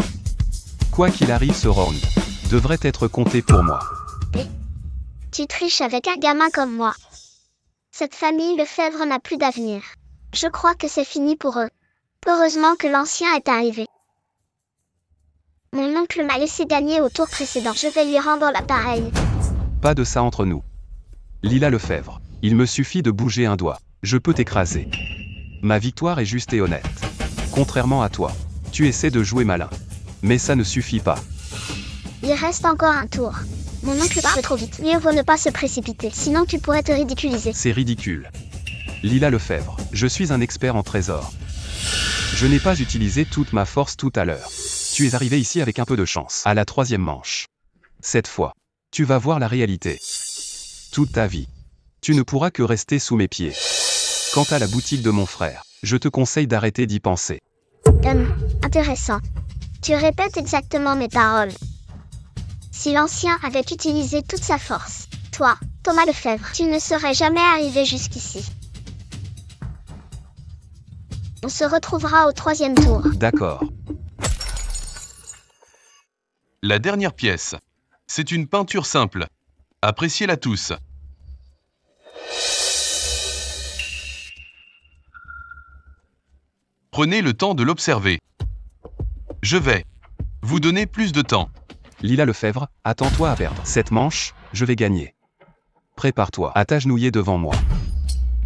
[SPEAKER 1] Quoi qu'il arrive, ce round devrait être compté pour moi.
[SPEAKER 2] Tu triches avec un gamin comme moi. Cette famille Lefebvre n'a plus d'avenir. Je crois que c'est fini pour eux. Heureusement que l'ancien est arrivé. Mon oncle m'a laissé gagner au tour précédent. Je vais lui rendre l'appareil.
[SPEAKER 1] Pas de ça entre nous. Lila Lefebvre, il me suffit de bouger un doigt. Je peux t'écraser. Ma victoire est juste et honnête. Contrairement à toi, tu essaies de jouer malin. Mais ça ne suffit pas.
[SPEAKER 2] Il reste encore un tour. Mon oncle parle trop vite. Mieux vaut ne pas se précipiter, sinon tu pourrais te ridiculiser.
[SPEAKER 1] C'est ridicule. Lila Lefebvre, je suis un expert en trésors. Je n'ai pas utilisé toute ma force tout à l'heure. Tu es arrivé ici avec un peu de chance. À la troisième manche. Cette fois, tu vas voir la réalité. Toute ta vie. Tu ne pourras que rester sous mes pieds. Quant à la boutique de mon frère, je te conseille d'arrêter d'y penser.
[SPEAKER 2] Intéressant. Tu répètes exactement mes paroles. Si l'ancien avait utilisé toute sa force, toi, Thomas Lefebvre, tu ne serais jamais arrivé jusqu'ici. On se retrouvera au troisième tour.
[SPEAKER 1] D'accord.
[SPEAKER 6] La dernière pièce. C'est une peinture simple. Appréciez-la tous. Prenez le temps de l'observer. Je vais vous donner plus de temps.
[SPEAKER 1] Lila Lefebvre, attends-toi à perdre. Cette manche, je vais gagner. Prépare-toi à t'agenouiller devant moi.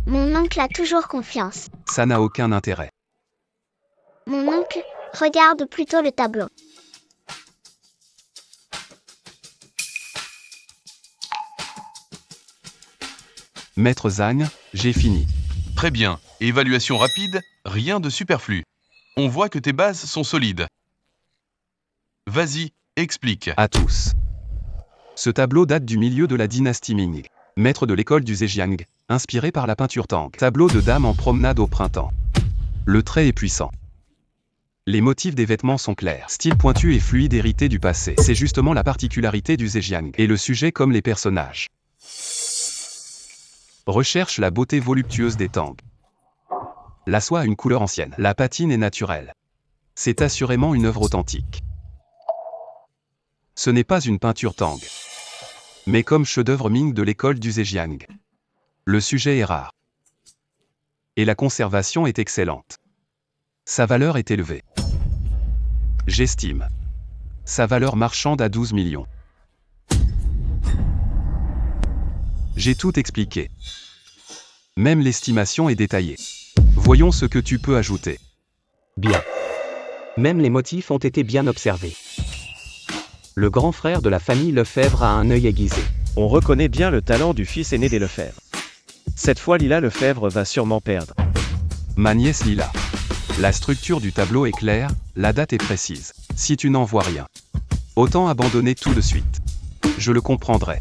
[SPEAKER 2] Mon oncle a toujours confiance.
[SPEAKER 1] Ça n'a aucun intérêt.
[SPEAKER 2] Mon oncle, regarde plutôt le tableau.
[SPEAKER 1] Maître Zagne, j'ai fini.
[SPEAKER 6] Très bien. Évaluation rapide, rien de superflu. On voit que tes bases sont solides. Vas-y, explique.
[SPEAKER 1] À tous. Ce tableau date du milieu de la dynastie Ming. Maître de l'école du Zhejiang, inspiré par la peinture Tang. Tableau de dame en promenade au printemps. Le trait est puissant. Les motifs des vêtements sont clairs. Style pointu et fluide hérité du passé. C'est justement la particularité du Zhejiang. Et le sujet comme les personnages. Recherche la beauté voluptueuse des Tang. La soie a une couleur ancienne. La patine est naturelle. C'est assurément une œuvre authentique. Ce n'est pas une peinture Tang, mais comme chef-d'œuvre Ming de l'école du Zhejiang. Le sujet est rare. et la conservation est excellente. Sa valeur est élevée. J'estime sa valeur marchande à 12 millions. J'ai tout expliqué. Même l'estimation est détaillée. Voyons ce que tu peux ajouter.
[SPEAKER 4] Bien. Même les motifs ont été bien observés. Le grand frère de la famille Lefebvre a un œil aiguisé.
[SPEAKER 5] On reconnaît bien le talent du fils aîné des Lefebvre. Cette fois, Lila Lefebvre va sûrement perdre.
[SPEAKER 1] Ma nièce Lila. La structure du tableau est claire, la date est précise. Si tu n'en vois rien, autant abandonner tout de suite. Je le comprendrai.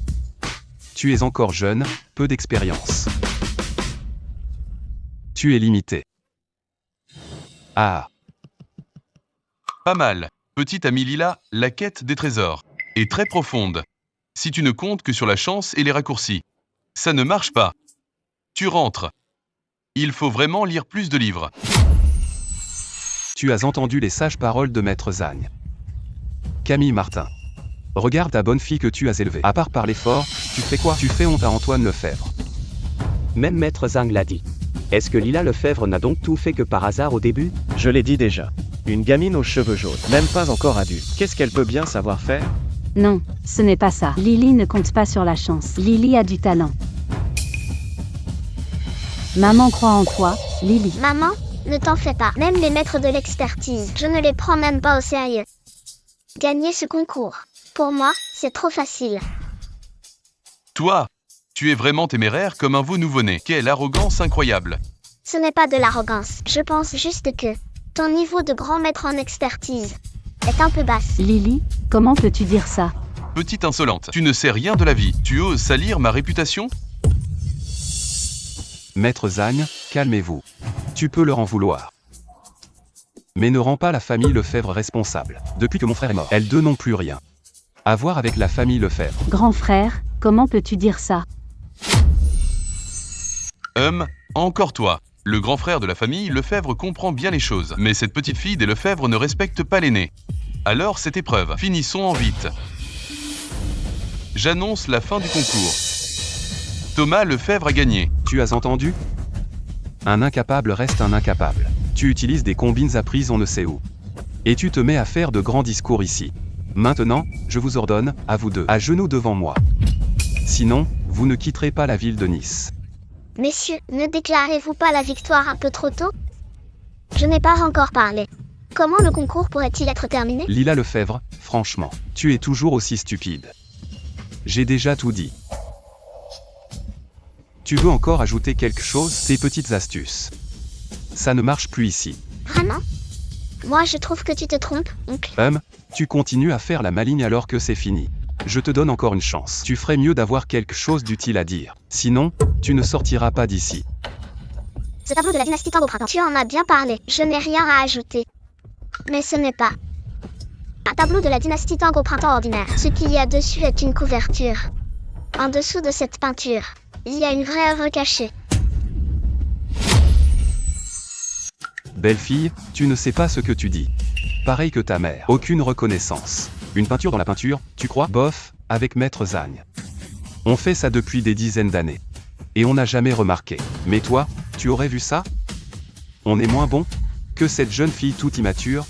[SPEAKER 1] Tu es encore jeune, peu d'expérience. Tu es limité. Ah.
[SPEAKER 6] Pas mal. Petite amie Lila, la quête des trésors est très profonde. Si tu ne comptes que sur la chance et les raccourcis, ça ne marche pas. Tu rentres. Il faut vraiment lire plus de livres.
[SPEAKER 1] Tu as entendu les sages paroles de Maître Zagne. Camille Martin. Regarde ta bonne fille que tu as élevée. À part parler fort, tu fais quoi? Tu fais honte à Antoine Lefebvre.
[SPEAKER 4] Même Maître Zang l'a dit. Est-ce que Lila Lefebvre n'a donc tout fait que par hasard au début?
[SPEAKER 5] Je l'ai dit déjà. Une gamine aux cheveux jaunes, même pas encore adulte. Qu'est-ce qu'elle peut bien savoir faire?
[SPEAKER 3] Non, ce n'est pas ça. Lily ne compte pas sur la chance. Lily a du talent. Maman croit en toi, Lily.
[SPEAKER 2] Maman, ne t'en fais pas. Même les maîtres de l'expertise, je ne les prends même pas au sérieux. Gagner ce concours, pour moi, c'est trop facile.
[SPEAKER 6] Toi, tu es vraiment téméraire comme un veau nouveau-né. Quelle arrogance incroyable.
[SPEAKER 2] Ce n'est pas de l'arrogance. Je pense juste que ton niveau de grand maître en expertise est un peu basse.
[SPEAKER 3] Lily, comment peux-tu dire ça?
[SPEAKER 6] Petite insolente, tu ne sais rien de la vie. Tu oses salir ma réputation?
[SPEAKER 1] Maître Zagne, calmez-vous. Tu peux leur en vouloir. Mais ne rends pas la famille Lefebvre responsable. Depuis que mon frère est mort, elles deux n'ont plus rien à voir avec la famille Lefebvre.
[SPEAKER 3] Grand frère, comment peux-tu dire ça?
[SPEAKER 6] Encore toi. Le grand frère de la famille Lefebvre comprend bien les choses. Mais cette petite fille des Lefebvre ne respecte pas l'aîné. Alors cette épreuve, finissons en vite. J'annonce la fin du concours. Thomas Lefebvre a gagné.
[SPEAKER 1] Tu as entendu? Un incapable reste un incapable. Tu utilises des combines apprises on ne sait où. Et tu te mets à faire de grands discours ici. Maintenant, je vous ordonne, à vous deux, à genoux devant moi. Sinon, vous ne quitterez pas la ville de Nice.
[SPEAKER 2] Messieurs, ne déclarez-vous pas la victoire un peu trop tôt? Je n'ai pas encore parlé. Comment le concours pourrait-il être terminé?
[SPEAKER 1] Lila Lefebvre, franchement, tu es toujours aussi stupide. J'ai déjà tout dit. Tu veux encore ajouter quelque chose? Tes petites astuces. Ça ne marche plus ici.
[SPEAKER 2] Vraiment? Moi je trouve que tu te trompes, oncle.
[SPEAKER 1] Tu continues à faire la maligne alors que c'est fini. Je te donne encore une chance. Tu ferais mieux d'avoir quelque chose d'utile à dire. Sinon, tu ne sortiras pas d'ici.
[SPEAKER 2] Ce tableau de la dynastie Tang au printemps, tu en as bien parlé. Je n'ai rien à ajouter. Mais ce n'est pas un tableau de la dynastie Tang au printemps ordinaire. Ce qu'il y a dessus est une couverture. En dessous de cette peinture, il y a une vraie œuvre cachée.
[SPEAKER 1] Belle fille, tu ne sais pas ce que tu dis. Pareil que ta mère. Aucune reconnaissance. Une peinture dans la peinture, tu crois? Bof, avec Maître Zagne. On fait ça depuis des dizaines d'années. Et on n'a jamais remarqué. Mais toi, tu aurais vu ça? On est moins bon que cette jeune fille toute immature?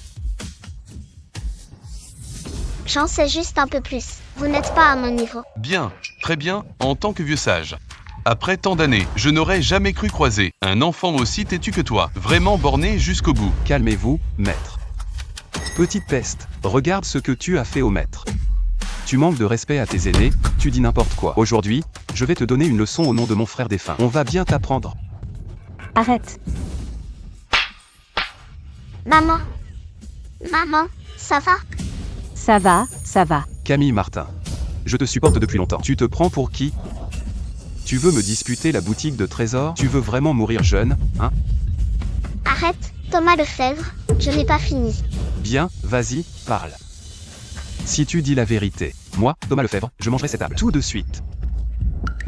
[SPEAKER 2] J'en sais juste un peu plus. Vous n'êtes pas à mon niveau.
[SPEAKER 6] Bien, très bien, en tant que vieux sage. Après tant d'années, je n'aurais jamais cru croiser un enfant aussi têtu que toi, vraiment borné jusqu'au bout.
[SPEAKER 1] Calmez-vous, maître. Petite peste, regarde ce que tu as fait au maître. Tu manques de respect à tes aînés, tu dis n'importe quoi. Aujourd'hui, je vais te donner une leçon au nom de mon frère défunt. On va bien t'apprendre.
[SPEAKER 3] Arrête.
[SPEAKER 2] Maman, ça va?
[SPEAKER 3] Ça va, ça va.
[SPEAKER 1] Camille Martin. Je te supporte depuis longtemps. Tu te prends pour qui? Tu veux me disputer la boutique de trésors? Tu veux vraiment mourir jeune, hein?
[SPEAKER 2] Arrête, Thomas Lefebvre, je n'ai pas fini.
[SPEAKER 1] Bien, vas-y, parle. Si tu dis la vérité, moi, Thomas Lefebvre, je mangerai cette table tout de suite.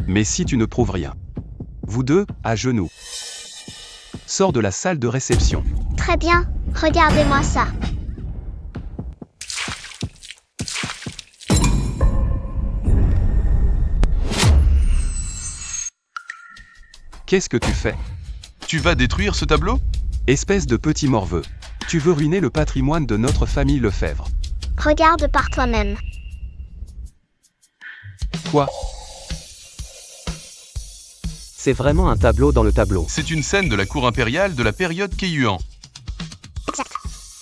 [SPEAKER 1] Mais si tu ne prouves rien, vous deux, à genoux. Sors de la salle de réception.
[SPEAKER 2] Très bien, regardez-moi ça.
[SPEAKER 1] Qu'est-ce que tu fais?
[SPEAKER 6] Tu vas détruire ce tableau?
[SPEAKER 1] Espèce de petit morveux. Tu veux ruiner le patrimoine de notre famille Lefebvre.
[SPEAKER 2] Regarde par toi-même.
[SPEAKER 1] Quoi?
[SPEAKER 4] C'est vraiment un tableau dans le tableau.
[SPEAKER 6] C'est une scène de la cour impériale de la période Keyuan.
[SPEAKER 2] Exact.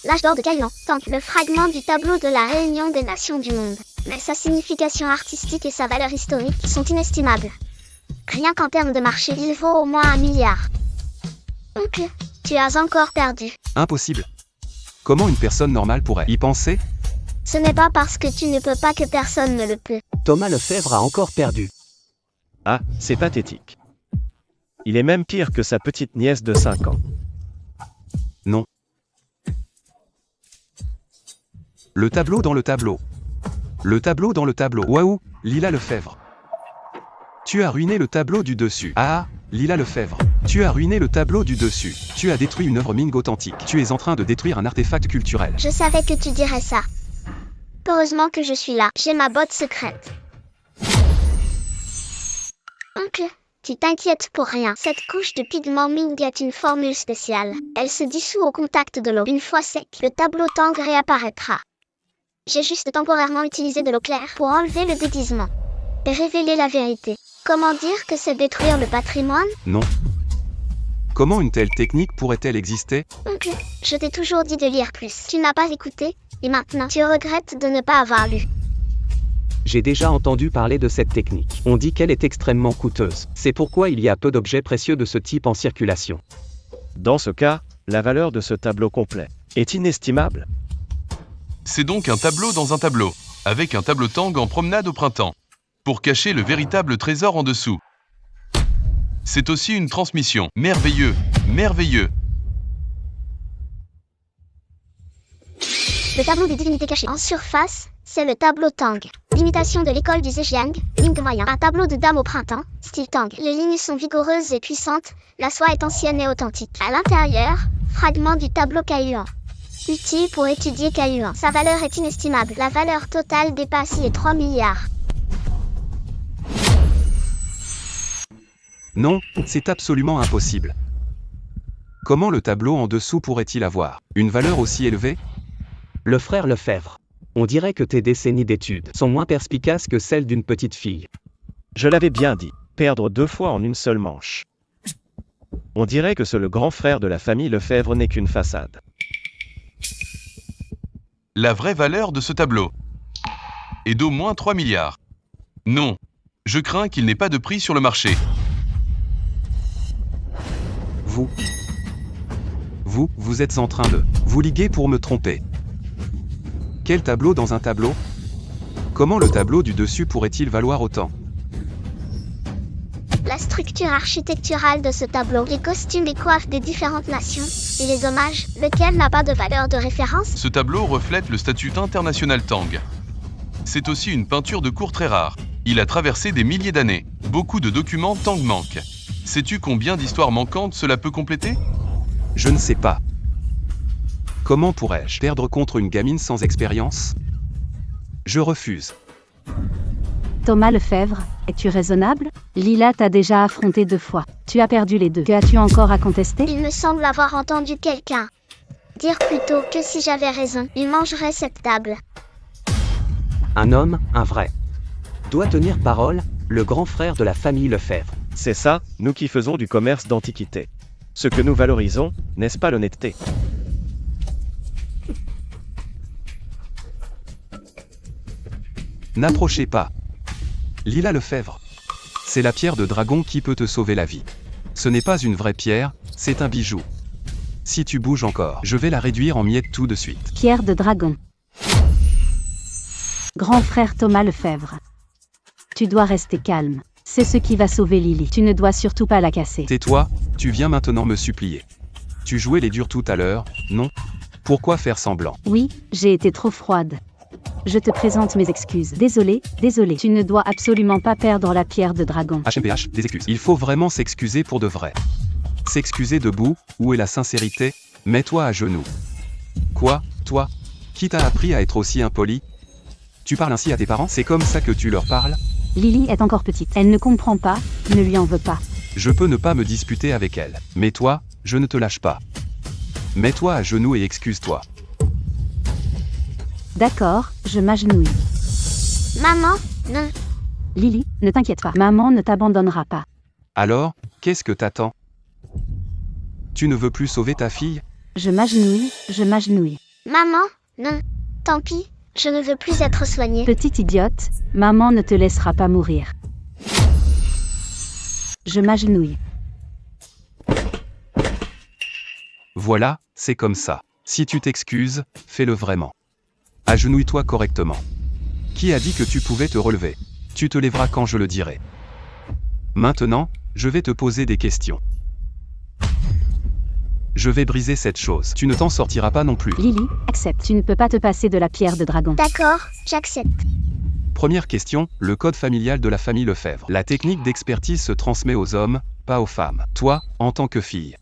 [SPEAKER 2] L'âge d'or de Kailan, tant le fragment du tableau de la réunion des nations du monde. Mais sa signification artistique et sa valeur historique sont inestimables. Rien qu'en termes de marché, il vaut au moins 1 milliard. Oncle, tu as encore perdu.
[SPEAKER 1] Impossible. Comment une personne normale pourrait y penser?
[SPEAKER 2] Ce n'est pas parce que tu ne peux pas que personne ne le peut.
[SPEAKER 4] Thomas Lefebvre a encore perdu.
[SPEAKER 5] Ah, c'est pathétique. Il est même pire que sa petite nièce de 5 ans.
[SPEAKER 1] Non. Le tableau dans le tableau. Le tableau dans le tableau. Waouh, Lila Lefebvre. Tu as ruiné le tableau du dessus. Ah, Lila Lefebvre. Tu as ruiné le tableau du dessus. Tu as détruit une œuvre Ming authentique. Tu es en train de détruire un artefact culturel.
[SPEAKER 2] Je savais que tu dirais ça. Heureusement que je suis là. J'ai ma botte secrète. Oncle, tu t'inquiètes pour rien. Cette couche de pigment Ming est une formule spéciale. Elle se dissout au contact de l'eau. Une fois sec, le tableau Tang réapparaîtra. J'ai juste temporairement utilisé de l'eau claire pour enlever le déguisement. Et révéler la vérité. Comment dire que c'est détruire le patrimoine?
[SPEAKER 1] Non. Comment une telle technique pourrait-elle exister?
[SPEAKER 2] Oncle, je t'ai toujours dit de lire plus. Tu n'as pas écouté, et maintenant tu regrettes de ne pas avoir lu.
[SPEAKER 4] J'ai déjà entendu parler de cette technique. On dit qu'elle est extrêmement coûteuse. C'est pourquoi il y a peu d'objets précieux de ce type en circulation.
[SPEAKER 5] Dans ce cas, la valeur de ce tableau complet est inestimable.
[SPEAKER 6] C'est donc un tableau dans un tableau, avec un tableau Tang en promenade au printemps, pour cacher le véritable trésor en dessous. C'est aussi une transmission. Merveilleux, merveilleux.
[SPEAKER 2] Le tableau des divinités cachées. En surface, c'est le tableau Tang. L'imitation de l'école du Zhejiang, Ling moyen. Un tableau de dame au printemps, style Tang. Les lignes sont vigoureuses et puissantes, la soie est ancienne et authentique. À l'intérieur, fragment du tableau Kailan. Utile pour étudier Kailan. Sa valeur est inestimable. La valeur totale dépasse les 3 milliards.
[SPEAKER 1] Non, c'est absolument impossible. Comment le tableau en dessous pourrait-il avoir une valeur aussi élevée?
[SPEAKER 4] Le frère Lefebvre. On dirait que tes décennies d'études sont moins perspicaces que celles d'une petite fille.
[SPEAKER 5] Je l'avais bien dit, perdre 2 fois en une seule manche. On dirait que le grand frère de la famille Lefebvre n'est qu'une façade.
[SPEAKER 6] La vraie valeur de ce tableau est d'au moins 3 milliards. Non, je crains qu'il n'ait pas de prix sur le marché.
[SPEAKER 1] Vous êtes en train de vous liguer pour me tromper. Quel tableau dans un tableau? Comment le tableau du dessus pourrait-il valoir autant?
[SPEAKER 2] La structure architecturale de ce tableau, les costumes et coiffes des différentes nations, et les hommages, lequel n'a pas de valeur de référence?
[SPEAKER 6] Ce tableau reflète le statut international Tang. C'est aussi une peinture de cour très rare. Il a traversé des milliers d'années. Beaucoup de documents Tang manquent. Sais-tu combien d'histoires manquantes cela peut compléter?
[SPEAKER 1] Je ne sais pas. Comment pourrais-je perdre contre une gamine sans expérience? Je refuse.
[SPEAKER 3] Thomas Lefebvre, es-tu raisonnable? Lila t'a déjà affronté 2 fois. Tu as perdu les 2. Que as-tu encore à contester?
[SPEAKER 2] Il me semble avoir entendu quelqu'un dire plutôt que si j'avais raison, il mangerait cette table.
[SPEAKER 4] Un homme, un vrai. Doit tenir parole, le grand frère de la famille Lefebvre.
[SPEAKER 5] C'est ça, nous qui faisons du commerce d'antiquité. Ce que nous valorisons, n'est-ce pas l'honnêteté?
[SPEAKER 1] N'approchez pas. Lila Lefebvre. C'est la pierre de dragon qui peut te sauver la vie. Ce n'est pas une vraie pierre, c'est un bijou. Si tu bouges encore, je vais la réduire en miettes tout de suite.
[SPEAKER 3] Pierre de dragon. Grand frère Thomas Lefebvre. Tu dois rester calme. C'est ce qui va sauver Lily. Tu ne dois surtout pas la casser.
[SPEAKER 1] Tais-toi, tu viens maintenant me supplier. Tu jouais les durs tout à l'heure, non? Pourquoi faire semblant?
[SPEAKER 3] Oui, j'ai été trop froide. Je te présente mes excuses. Désolé. Tu ne dois absolument pas perdre la pierre de dragon.
[SPEAKER 1] HMPH, des excuses. Il faut vraiment s'excuser pour de vrai. S'excuser debout, où est la sincérité? Mets-toi à genoux. Quoi, toi? Qui t'a appris à être aussi impoli? Tu parles ainsi à tes parents? C'est comme ça que tu leur parles?
[SPEAKER 3] Lily est encore petite. Elle ne comprend pas, ne lui en veux pas.
[SPEAKER 1] Je peux ne pas me disputer avec elle. Mais toi, je ne te lâche pas. Mets-toi à genoux et excuse-toi.
[SPEAKER 3] D'accord, je m'agenouille.
[SPEAKER 2] Maman, non.
[SPEAKER 3] Lily, ne t'inquiète pas. Maman ne t'abandonnera pas.
[SPEAKER 1] Alors, qu'est-ce que t'attends? Tu ne veux plus sauver ta fille?
[SPEAKER 3] Je m'agenouille, je m'agenouille.
[SPEAKER 2] Maman, non. Tant pis, je ne veux plus être soignée.
[SPEAKER 3] Petite idiote, maman ne te laissera pas mourir. Je m'agenouille.
[SPEAKER 1] Voilà, c'est comme ça. Si tu t'excuses, fais-le vraiment. Agenouille-toi correctement. Qui a dit que tu pouvais te relever? Tu te lèveras quand je le dirai. Maintenant, je vais te poser des questions. Je vais briser cette chose. Tu ne t'en sortiras pas non plus.
[SPEAKER 3] Lily, accepte. Tu ne peux pas te passer de la pierre de dragon.
[SPEAKER 2] D'accord, j'accepte.
[SPEAKER 1] Première question, le code familial de la famille Lefebvre. La technique d'expertise se transmet aux hommes, pas aux femmes. Toi, en tant que fille.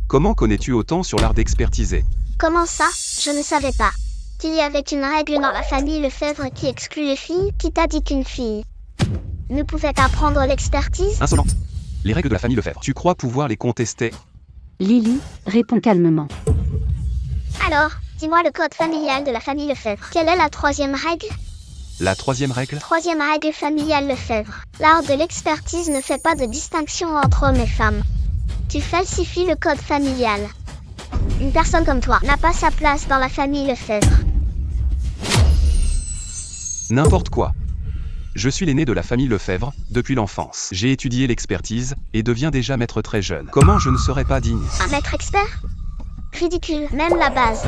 [SPEAKER 1] Comment connais-tu autant sur l'art d'expertiser?
[SPEAKER 2] Comment ça? Je ne savais pas. Il y avait une règle dans la famille Lefebvre qui exclut les filles. Qui t'a dit qu'une fille ne pouvait apprendre l'expertise?
[SPEAKER 1] Insolente. Les règles de la famille Lefebvre. Tu crois pouvoir les contester?
[SPEAKER 3] Lily, réponds calmement.
[SPEAKER 2] Alors, dis-moi le code familial de la famille Lefebvre. Quelle est la troisième règle?
[SPEAKER 1] La troisième règle?
[SPEAKER 2] Troisième règle familiale Lefebvre. L'art de l'expertise ne fait pas de distinction entre hommes et femmes. Tu falsifies le code familial. Une personne comme toi n'a pas sa place dans la famille Lefebvre.
[SPEAKER 1] N'importe quoi. Je suis l'aîné de la famille Lefebvre, depuis l'enfance. J'ai étudié l'expertise, et deviens déjà maître très jeune. Comment je ne serais pas digne?
[SPEAKER 2] Un maître expert? Ridicule, même la base.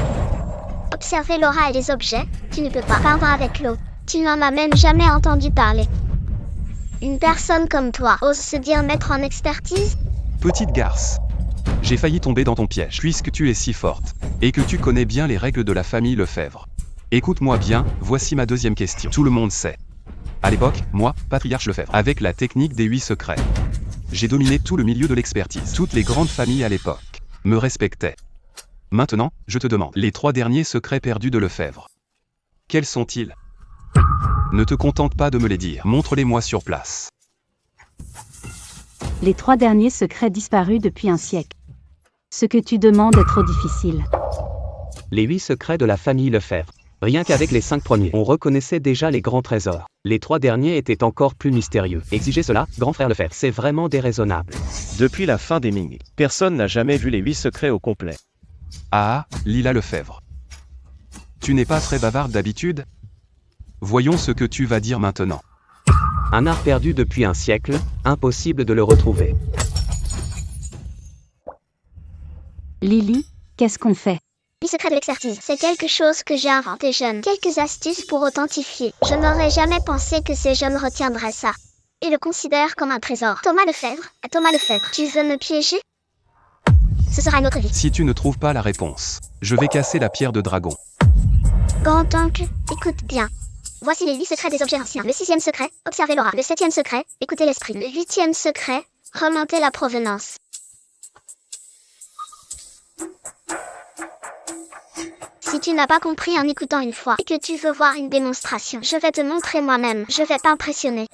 [SPEAKER 2] Observer l'aura et les objets, tu ne peux pas peindre avec l'eau. Tu n'en as même jamais entendu parler. Une personne comme toi ose se dire maître en expertise?
[SPEAKER 1] Petite garce. J'ai failli tomber dans ton piège, puisque tu es si forte, et que tu connais bien les règles de la famille Lefebvre. Écoute-moi bien, voici ma deuxième question. Tout le monde sait. À l'époque, moi, patriarche Lefebvre, avec la technique des 8 secrets. J'ai dominé tout le milieu de l'expertise. Toutes les grandes familles à l'époque me respectaient. Maintenant, je te demande, les 3 derniers secrets perdus de Lefebvre. Quels sont-ils? Ne te contente pas de me les dire, montre-les-moi sur place.
[SPEAKER 3] Les 3 derniers secrets disparus depuis un siècle. Ce que tu demandes est trop difficile.
[SPEAKER 4] Les 8 secrets de la famille Lefebvre. Rien qu'avec les 5 premiers, on reconnaissait déjà les grands trésors. Les 3 derniers étaient encore plus mystérieux. Exiger cela, grand frère Lefebvre, c'est vraiment déraisonnable.
[SPEAKER 5] Depuis la fin des Ming, personne n'a jamais vu les 8 secrets au complet.
[SPEAKER 1] Ah, Lila Lefebvre. Tu n'es pas très bavarde d'habitude? Voyons ce que tu vas dire maintenant.
[SPEAKER 4] Un art perdu depuis un siècle, impossible de le retrouver.
[SPEAKER 3] Lily, qu'est-ce qu'on fait?
[SPEAKER 2] Les secrets de l'expertise, c'est quelque chose que j'ai inventé jeune. Quelques astuces pour authentifier. Je n'aurais jamais pensé que ces jeunes retiendraient ça. Et le considèrent comme un trésor. Thomas Lefebvre, tu veux me piéger? Ce sera une autre vie.
[SPEAKER 1] Si tu ne trouves pas la réponse, je vais casser la pierre de dragon.
[SPEAKER 2] Grand-oncle, écoute bien. Voici les 8 secrets des objets anciens. Le 6e secret, observer l'aura. Le 7e secret, écouter l'esprit. Le 8e secret, remonter la provenance. Si tu n'as pas compris en écoutant une fois et que tu veux voir une démonstration, je vais te montrer moi-même. Je vais t'impressionner.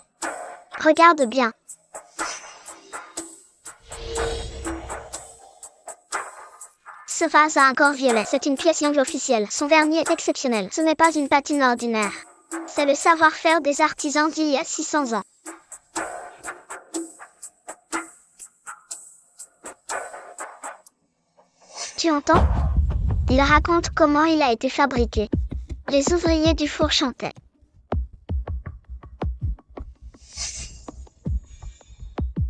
[SPEAKER 2] Regarde bien. Ce vase a un corps violet. C'est une pièce Yang officielle. Son vernis est exceptionnel. Ce n'est pas une patine ordinaire. C'est le savoir-faire des artisans d'il y a 600 ans. Tu entends? Il raconte comment il a été fabriqué. Les ouvriers du four chantaient.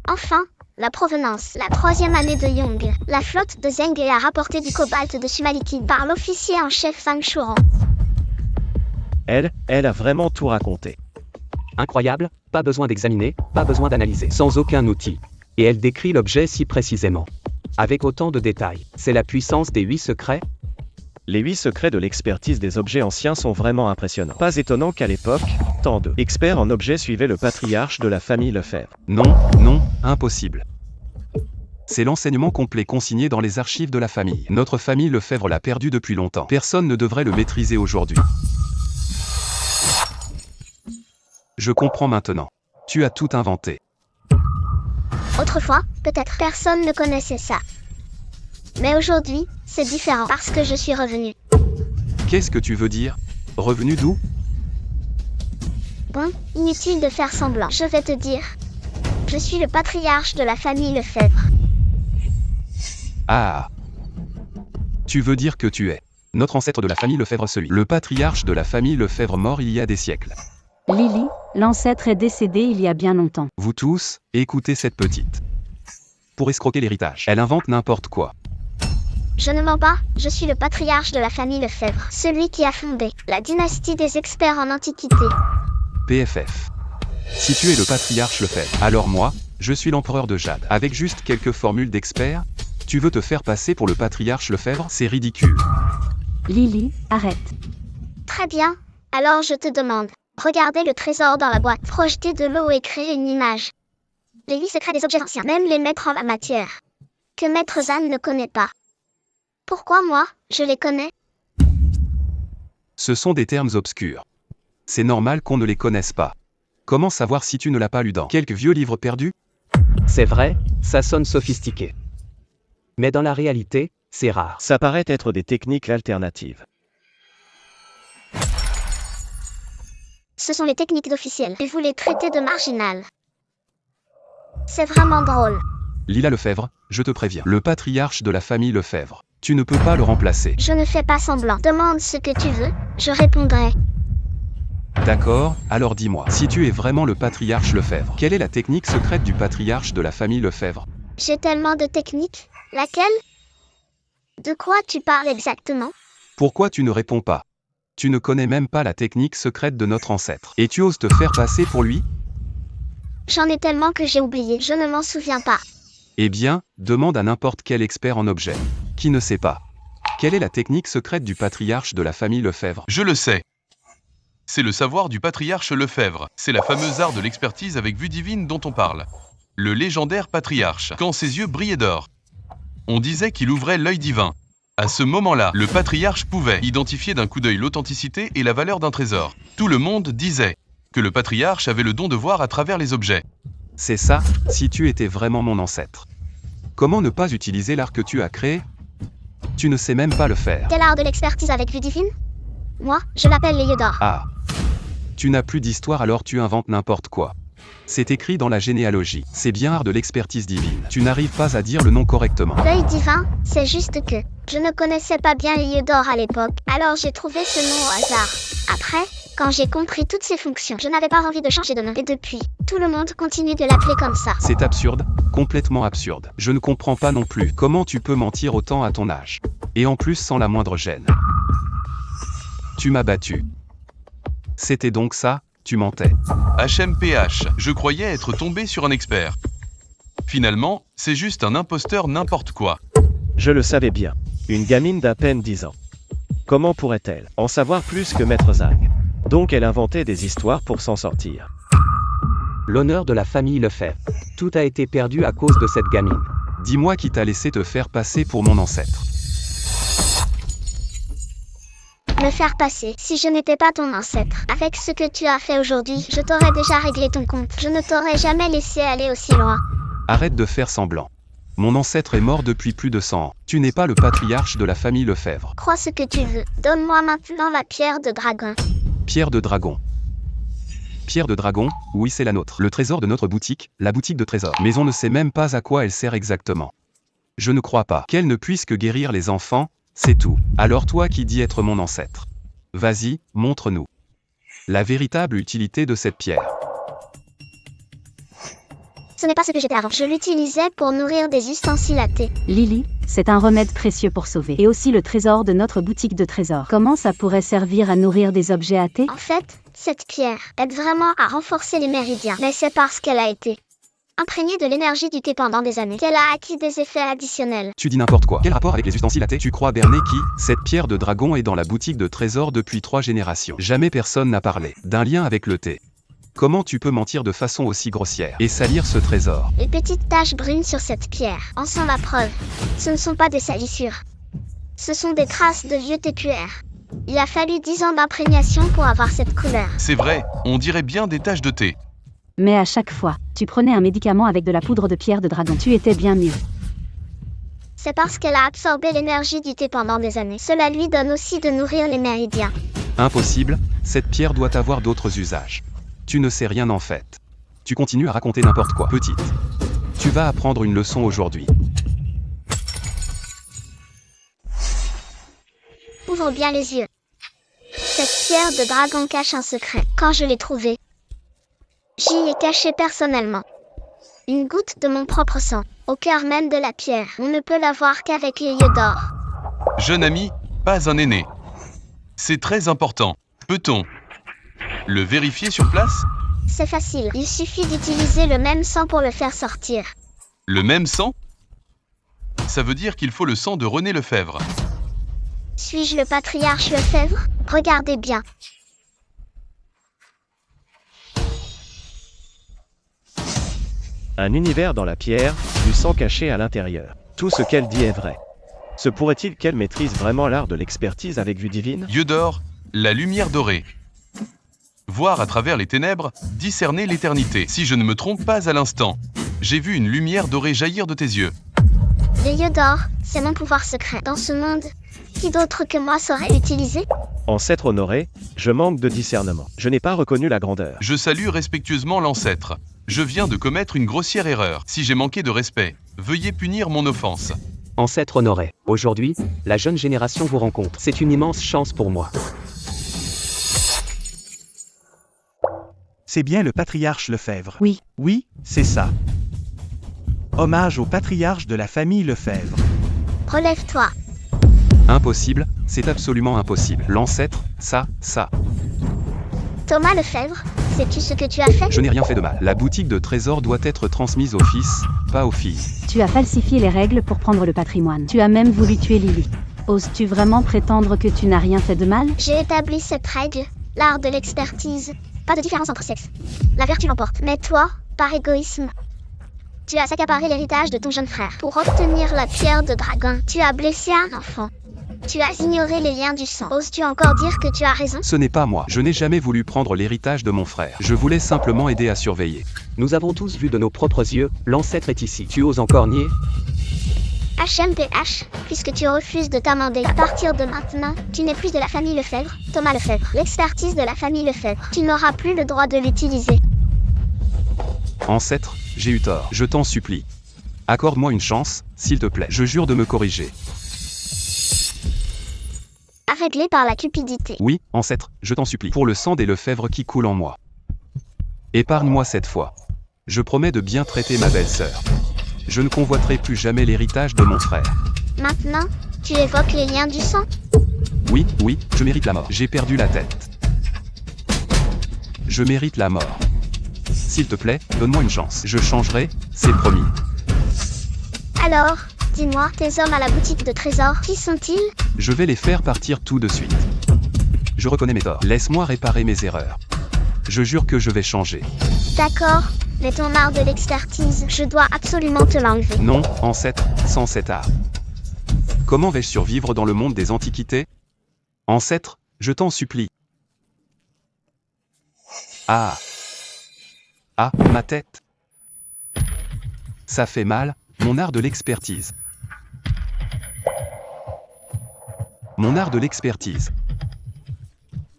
[SPEAKER 2] Enfin, la provenance. La 3e année de Yong. La flotte de Zheng a rapporté du cobalt de Sumaliki par l'officier en chef Fang Shuran.
[SPEAKER 5] Elle a vraiment tout raconté.
[SPEAKER 4] Incroyable, pas besoin d'examiner, pas besoin d'analyser, sans aucun outil. Et elle décrit l'objet si précisément. Avec autant de détails. C'est la puissance des 8 secrets.
[SPEAKER 5] Les 8 secrets de l'expertise des objets anciens sont vraiment impressionnants. Pas étonnant qu'à l'époque, tant de experts en objets suivaient le patriarche de la famille Lefebvre.
[SPEAKER 1] Non, non, impossible. C'est l'enseignement complet consigné dans les archives de la famille. Notre famille Lefebvre l'a perdu depuis longtemps. Personne ne devrait le maîtriser aujourd'hui. Je comprends maintenant. Tu as tout inventé.
[SPEAKER 2] Autrefois, peut-être personne ne connaissait ça. Mais aujourd'hui, c'est différent parce que je suis revenue.
[SPEAKER 1] Qu'est-ce que tu veux dire? Revenu d'où?
[SPEAKER 2] Bon, inutile de faire semblant. Je vais te dire. Je suis le patriarche de la famille Lefebvre.
[SPEAKER 1] Ah. Tu veux dire que tu es notre ancêtre de la famille Lefebvre, le patriarche de la famille Lefebvre mort il y a des siècles.
[SPEAKER 3] Lily, l'ancêtre est décédé il y a bien longtemps.
[SPEAKER 1] Vous tous, écoutez cette petite. Pour escroquer l'héritage, elle invente n'importe quoi.
[SPEAKER 2] Je ne mens pas, je suis le patriarche de la famille Lefebvre, celui qui a fondé la dynastie des experts en antiquité.
[SPEAKER 1] PFF. Si tu es le patriarche Lefebvre, alors moi, je suis l'empereur de Jade. Avec juste quelques formules d'experts, tu veux te faire passer pour le patriarche Lefebvre? C'est ridicule.
[SPEAKER 3] Lily, arrête.
[SPEAKER 2] Très bien, alors je te demande. Regardez le trésor dans la boîte, projeter de l'eau et créer une image. Les 8 secrets des objets anciens, même les maîtres en la matière. Que Maître Zan ne connaît pas. Pourquoi moi, je les connais?
[SPEAKER 1] Ce sont des termes obscurs. C'est normal qu'on ne les connaisse pas. Comment savoir si tu ne l'as pas lu dans quelques vieux livres perdus?
[SPEAKER 4] C'est vrai, ça sonne sophistiqué. Mais dans la réalité, c'est rare.
[SPEAKER 5] Ça paraît être des techniques alternatives.
[SPEAKER 2] Ce sont les techniques d'officiel, et vous les traitez de marginales. C'est vraiment drôle.
[SPEAKER 1] Lila Lefebvre, je te préviens, le patriarche de la famille Lefebvre. Tu ne peux pas le remplacer.
[SPEAKER 2] Je ne fais pas semblant. Demande ce que tu veux, je répondrai.
[SPEAKER 1] D'accord, alors dis-moi, si tu es vraiment le patriarche Lefebvre, quelle est la technique secrète du patriarche de la famille Lefebvre?
[SPEAKER 2] J'ai tellement de techniques. Laquelle? De quoi tu parles exactement?
[SPEAKER 1] Pourquoi tu ne réponds pas? Tu ne connais même pas la technique secrète de notre ancêtre. Et tu oses te faire passer pour lui?
[SPEAKER 2] J'en ai tellement que j'ai oublié, je ne m'en souviens pas.
[SPEAKER 1] Eh bien, demande à n'importe quel expert en objet. Qui ne sait pas? Quelle est la technique secrète du patriarche de la famille Lefebvre?
[SPEAKER 6] Je le sais. C'est le savoir du patriarche Lefebvre. C'est la fameuse art de l'expertise avec vue divine dont on parle. Le légendaire patriarche, quand ses yeux brillaient d'or. On disait qu'il ouvrait l'œil divin. À ce moment-là, le patriarche pouvait identifier d'un coup d'œil l'authenticité et la valeur d'un trésor. Tout le monde disait que le patriarche avait le don de voir à travers les objets.
[SPEAKER 1] C'est ça, si tu étais vraiment mon ancêtre. Comment ne pas utiliser l'art que tu as créé? Tu ne sais même pas le faire.
[SPEAKER 2] Quel art de l'expertise avec vue divine? Moi, je l'appelle les yeux d'or.
[SPEAKER 1] Ah. Tu n'as plus d'histoire alors tu inventes n'importe quoi. C'est écrit dans la généalogie. C'est bien art de l'expertise divine. Tu n'arrives pas à dire le nom correctement.
[SPEAKER 2] L'œil divin, c'est juste que je ne connaissais pas bien les yeux d'or à l'époque, alors j'ai trouvé ce nom au hasard. Après, quand j'ai compris toutes ses fonctions, je n'avais pas envie de changer de nom. Et depuis, tout le monde continue de l'appeler comme ça.
[SPEAKER 1] C'est absurde, complètement absurde. Je ne comprends pas non plus comment tu peux mentir autant à ton âge. Et en plus sans la moindre gêne. Tu m'as battu. C'était donc ça, tu mentais.
[SPEAKER 6] HMPH, je croyais être tombé sur un expert. Finalement, c'est juste un imposteur n'importe quoi.
[SPEAKER 5] Je le savais bien. Une gamine d'à peine 10 ans. Comment pourrait-elle en savoir plus que Maître Zag? Donc elle inventait des histoires pour s'en sortir.
[SPEAKER 4] L'honneur de la famille Lefebvre. Tout a été perdu à cause de cette gamine.
[SPEAKER 1] Dis-moi qui t'a laissé te faire passer pour mon ancêtre.
[SPEAKER 2] Me faire passer, si je n'étais pas ton ancêtre. Avec ce que tu as fait aujourd'hui, je t'aurais déjà réglé ton compte. Je ne t'aurais jamais laissé aller aussi loin.
[SPEAKER 1] Arrête de faire semblant. Mon ancêtre est mort depuis plus de 100 ans. Tu n'es pas le patriarche de la famille Lefebvre.
[SPEAKER 2] Crois ce que tu veux. Donne-moi maintenant la pierre de dragon.
[SPEAKER 1] Pierre de dragon. Pierre de dragon, oui c'est la nôtre. Le trésor de notre boutique, la boutique de trésors. Mais on ne sait même pas à quoi elle sert exactement. Je ne crois pas qu'elle ne puisse que guérir les enfants, c'est tout. Alors toi qui dis être mon ancêtre. Vas-y, montre-nous la véritable utilité de cette pierre.
[SPEAKER 2] Ce n'est pas ce que j'étais avant. Je l'utilisais pour nourrir des ustensiles à thé.
[SPEAKER 3] Lily, c'est un remède précieux pour sauver. Et aussi le trésor de notre boutique de trésors. Comment ça pourrait servir à nourrir des objets à thé?
[SPEAKER 2] En fait, cette pierre aide vraiment à renforcer les méridiens. Mais c'est parce qu'elle a été imprégnée de l'énergie du thé pendant des années qu'elle a acquis des effets additionnels.
[SPEAKER 1] Tu dis n'importe quoi. Quel rapport avec les ustensiles à thé? Tu crois berner qui? Cette pierre de dragon est dans la boutique de trésors depuis 3 générations. Jamais personne n'a parlé d'un lien avec le thé. Comment tu peux mentir de façon aussi grossière et salir ce trésor?
[SPEAKER 2] Les petites taches brunes sur cette pierre en sont la preuve. Ce ne sont pas des salissures. Ce sont des traces de vieux thé cuir. Il a fallu 10 ans d'imprégnation pour avoir cette couleur.
[SPEAKER 6] C'est vrai, on dirait bien des taches de thé.
[SPEAKER 3] Mais à chaque fois, tu prenais un médicament avec de la poudre de pierre de dragon. Tu étais bien mieux.
[SPEAKER 2] C'est parce qu'elle a absorbé l'énergie du thé pendant des années. Cela lui donne aussi de nourrir les méridiens.
[SPEAKER 1] Impossible, cette pierre doit avoir d'autres usages. Tu ne sais rien en fait. Tu continues à raconter n'importe quoi. Petite. Tu vas apprendre une leçon aujourd'hui.
[SPEAKER 2] Ouvre bien les yeux. Cette pierre de dragon cache un secret. Quand je l'ai trouvée, j'y ai caché personnellement une goutte de mon propre sang, au cœur même de la pierre. On ne peut la voir qu'avec les yeux d'or.
[SPEAKER 6] Jeune ami, pas un aîné. C'est très important. Peut-on le vérifier sur place?
[SPEAKER 2] C'est facile, il suffit d'utiliser le même sang pour le faire sortir.
[SPEAKER 6] Le même sang? Ça veut dire qu'il faut le sang de René Lefebvre.
[SPEAKER 2] Suis-je le patriarche Lefebvre? Regardez bien.
[SPEAKER 5] Un univers dans la pierre, du sang caché à l'intérieur. Tout ce qu'elle dit est vrai. Se pourrait-il qu'elle maîtrise vraiment l'art de l'expertise avec vue divine?
[SPEAKER 6] Yeux d'or, la lumière dorée. Voir à travers les ténèbres, discerner l'éternité. Si je ne me trompe pas à l'instant, j'ai vu une lumière dorée jaillir de tes yeux.
[SPEAKER 2] Les yeux d'or, c'est mon pouvoir secret. Dans ce monde, qui d'autre que moi saurait l'utiliser?
[SPEAKER 5] Ancêtre honoré, je manque de discernement. Je n'ai pas reconnu la grandeur.
[SPEAKER 6] Je salue respectueusement l'ancêtre. Je viens de commettre une grossière erreur. Si j'ai manqué de respect, veuillez punir mon offense.
[SPEAKER 4] Ancêtre honoré, aujourd'hui, la jeune génération vous rencontre. C'est une immense chance pour moi.
[SPEAKER 7] C'est bien le patriarche Lefebvre.
[SPEAKER 3] Oui.
[SPEAKER 7] Oui, c'est ça. Hommage au patriarche de la famille Lefebvre.
[SPEAKER 2] Relève-toi.
[SPEAKER 1] Impossible, c'est absolument impossible. L'ancêtre, ça.
[SPEAKER 2] Thomas Lefebvre, sais-tu ce que tu as fait?
[SPEAKER 1] Je n'ai rien fait de mal. La boutique de trésors doit être transmise aux fils, pas aux filles.
[SPEAKER 3] Tu as falsifié les règles pour prendre le patrimoine. Tu as même voulu tuer Lily. Oses-tu vraiment prétendre que tu n'as rien fait de mal?
[SPEAKER 2] J'ai établi cette règle, l'art de l'expertise. Pas de différence entre sexes. La vertu l'emporte. Mais toi, par égoïsme, tu as accaparé l'héritage de ton jeune frère. Pour obtenir la pierre de dragon, tu as blessé un enfant. Tu as ignoré les liens du sang. Oses-tu encore dire que tu as raison?
[SPEAKER 1] Ce n'est pas moi. Je n'ai jamais voulu prendre l'héritage de mon frère. Je voulais simplement aider à surveiller.
[SPEAKER 4] Nous avons tous vu de nos propres yeux, l'ancêtre est ici. Tu oses encore nier?
[SPEAKER 2] HMPH, puisque tu refuses de t'amender, à partir de maintenant, tu n'es plus de la famille Lefebvre, Thomas Lefebvre. L'expertise de la famille Lefebvre, tu n'auras plus le droit de l'utiliser.
[SPEAKER 1] Ancêtre, j'ai eu tort. Je t'en supplie. Accorde-moi une chance, s'il te plaît. Je jure de me corriger.
[SPEAKER 2] Aveuglé par la cupidité.
[SPEAKER 1] Oui, ancêtre, je t'en supplie. Pour le sang des Lefebvre qui coule en moi. Épargne-moi cette fois. Je promets de bien traiter ma belle-sœur. Je ne convoiterai plus jamais l'héritage de mon frère.
[SPEAKER 2] Maintenant, tu évoques les liens du sang?
[SPEAKER 1] Oui, je mérite la mort. J'ai perdu la tête. Je mérite la mort. S'il te plaît, donne-moi une chance. Je changerai, c'est promis.
[SPEAKER 2] Alors, dis-moi, tes hommes à la boutique de trésors, qui sont-ils?
[SPEAKER 1] Je vais les faire partir tout de suite. Je reconnais mes torts. Laisse-moi réparer mes erreurs. Je jure que je vais changer.
[SPEAKER 2] D'accord, mais ton art de l'expertise, je dois absolument te l'enlever.
[SPEAKER 1] Non, ancêtre, sans cet art. Comment vais-je survivre dans le monde des antiquités? Ancêtre, je t'en supplie. Ah, ma tête. Ça fait mal, mon art de l'expertise. Mon art de l'expertise.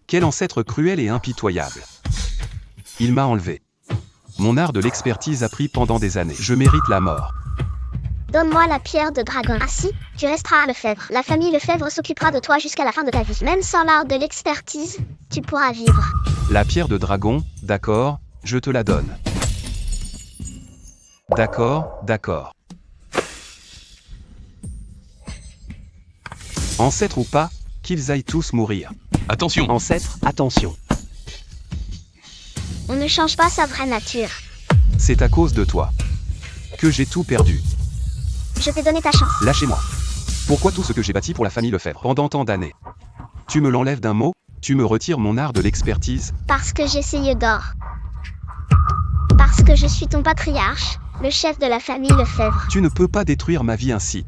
[SPEAKER 1] Quel ancêtre cruel et impitoyable. Il m'a enlevé. Mon art de l'expertise a pris pendant des années. Je mérite la mort.
[SPEAKER 2] Donne-moi la pierre de dragon. Ainsi, tu resteras à Lefebvre. La famille Lefebvre s'occupera de toi jusqu'à la fin de ta vie. Même sans l'art de l'expertise, tu pourras vivre.
[SPEAKER 1] La pierre de dragon, d'accord, je te la donne. D'accord. Ancêtre ou pas, qu'ils aillent tous mourir.
[SPEAKER 6] Attention,
[SPEAKER 4] Ancêtre, attention.
[SPEAKER 2] On ne change pas sa vraie nature.
[SPEAKER 1] C'est à cause de toi que j'ai tout perdu.
[SPEAKER 2] Je t'ai donné ta chance.
[SPEAKER 1] Lâchez-moi. Pourquoi tout ce que j'ai bâti pour la famille Lefebvre pendant tant d'années? Tu me l'enlèves d'un mot? Tu me retires mon art de l'expertise?
[SPEAKER 2] Parce que j'ai ses yeux d'or. Parce que je suis ton patriarche, le chef de la famille Lefebvre.
[SPEAKER 1] Tu ne peux pas détruire ma vie ainsi.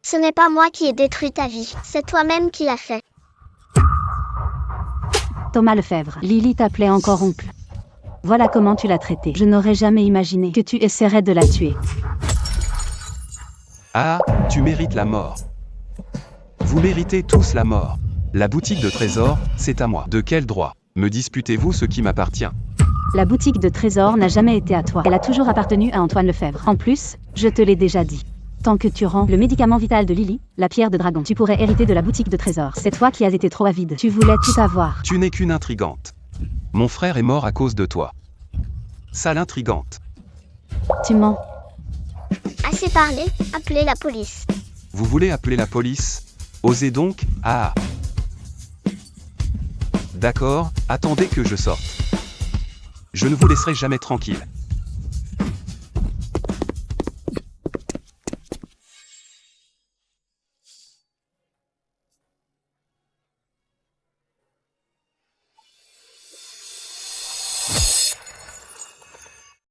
[SPEAKER 2] Ce n'est pas moi qui ai détruit ta vie, c'est toi-même qui l'as fait.
[SPEAKER 3] Thomas Lefebvre. Lily t'appelait encore oncle. Voilà comment tu l'as traitée. Je n'aurais jamais imaginé que tu essaierais de la tuer.
[SPEAKER 1] Ah, tu mérites la mort. Vous méritez tous la mort. La boutique de trésors, c'est à moi. De quel droit me disputez-vous ce qui m'appartient?
[SPEAKER 3] La boutique de trésors n'a jamais été à toi. Elle a toujours appartenu à Antoine Lefebvre. En plus, je te l'ai déjà dit. Tant que tu rends le médicament vital de Lily, la pierre de dragon, tu pourrais hériter de la boutique de trésors. C'est toi qui as été trop avide. Tu voulais tout avoir.
[SPEAKER 1] Tu n'es qu'une intrigante. Mon frère est mort à cause de toi. Sale intrigante.
[SPEAKER 3] Tu mens.
[SPEAKER 2] Assez parlé, appelez la police.
[SPEAKER 1] Vous voulez appeler la police? Osez donc, ah. D'accord, attendez que je sorte. Je ne vous laisserai jamais tranquille.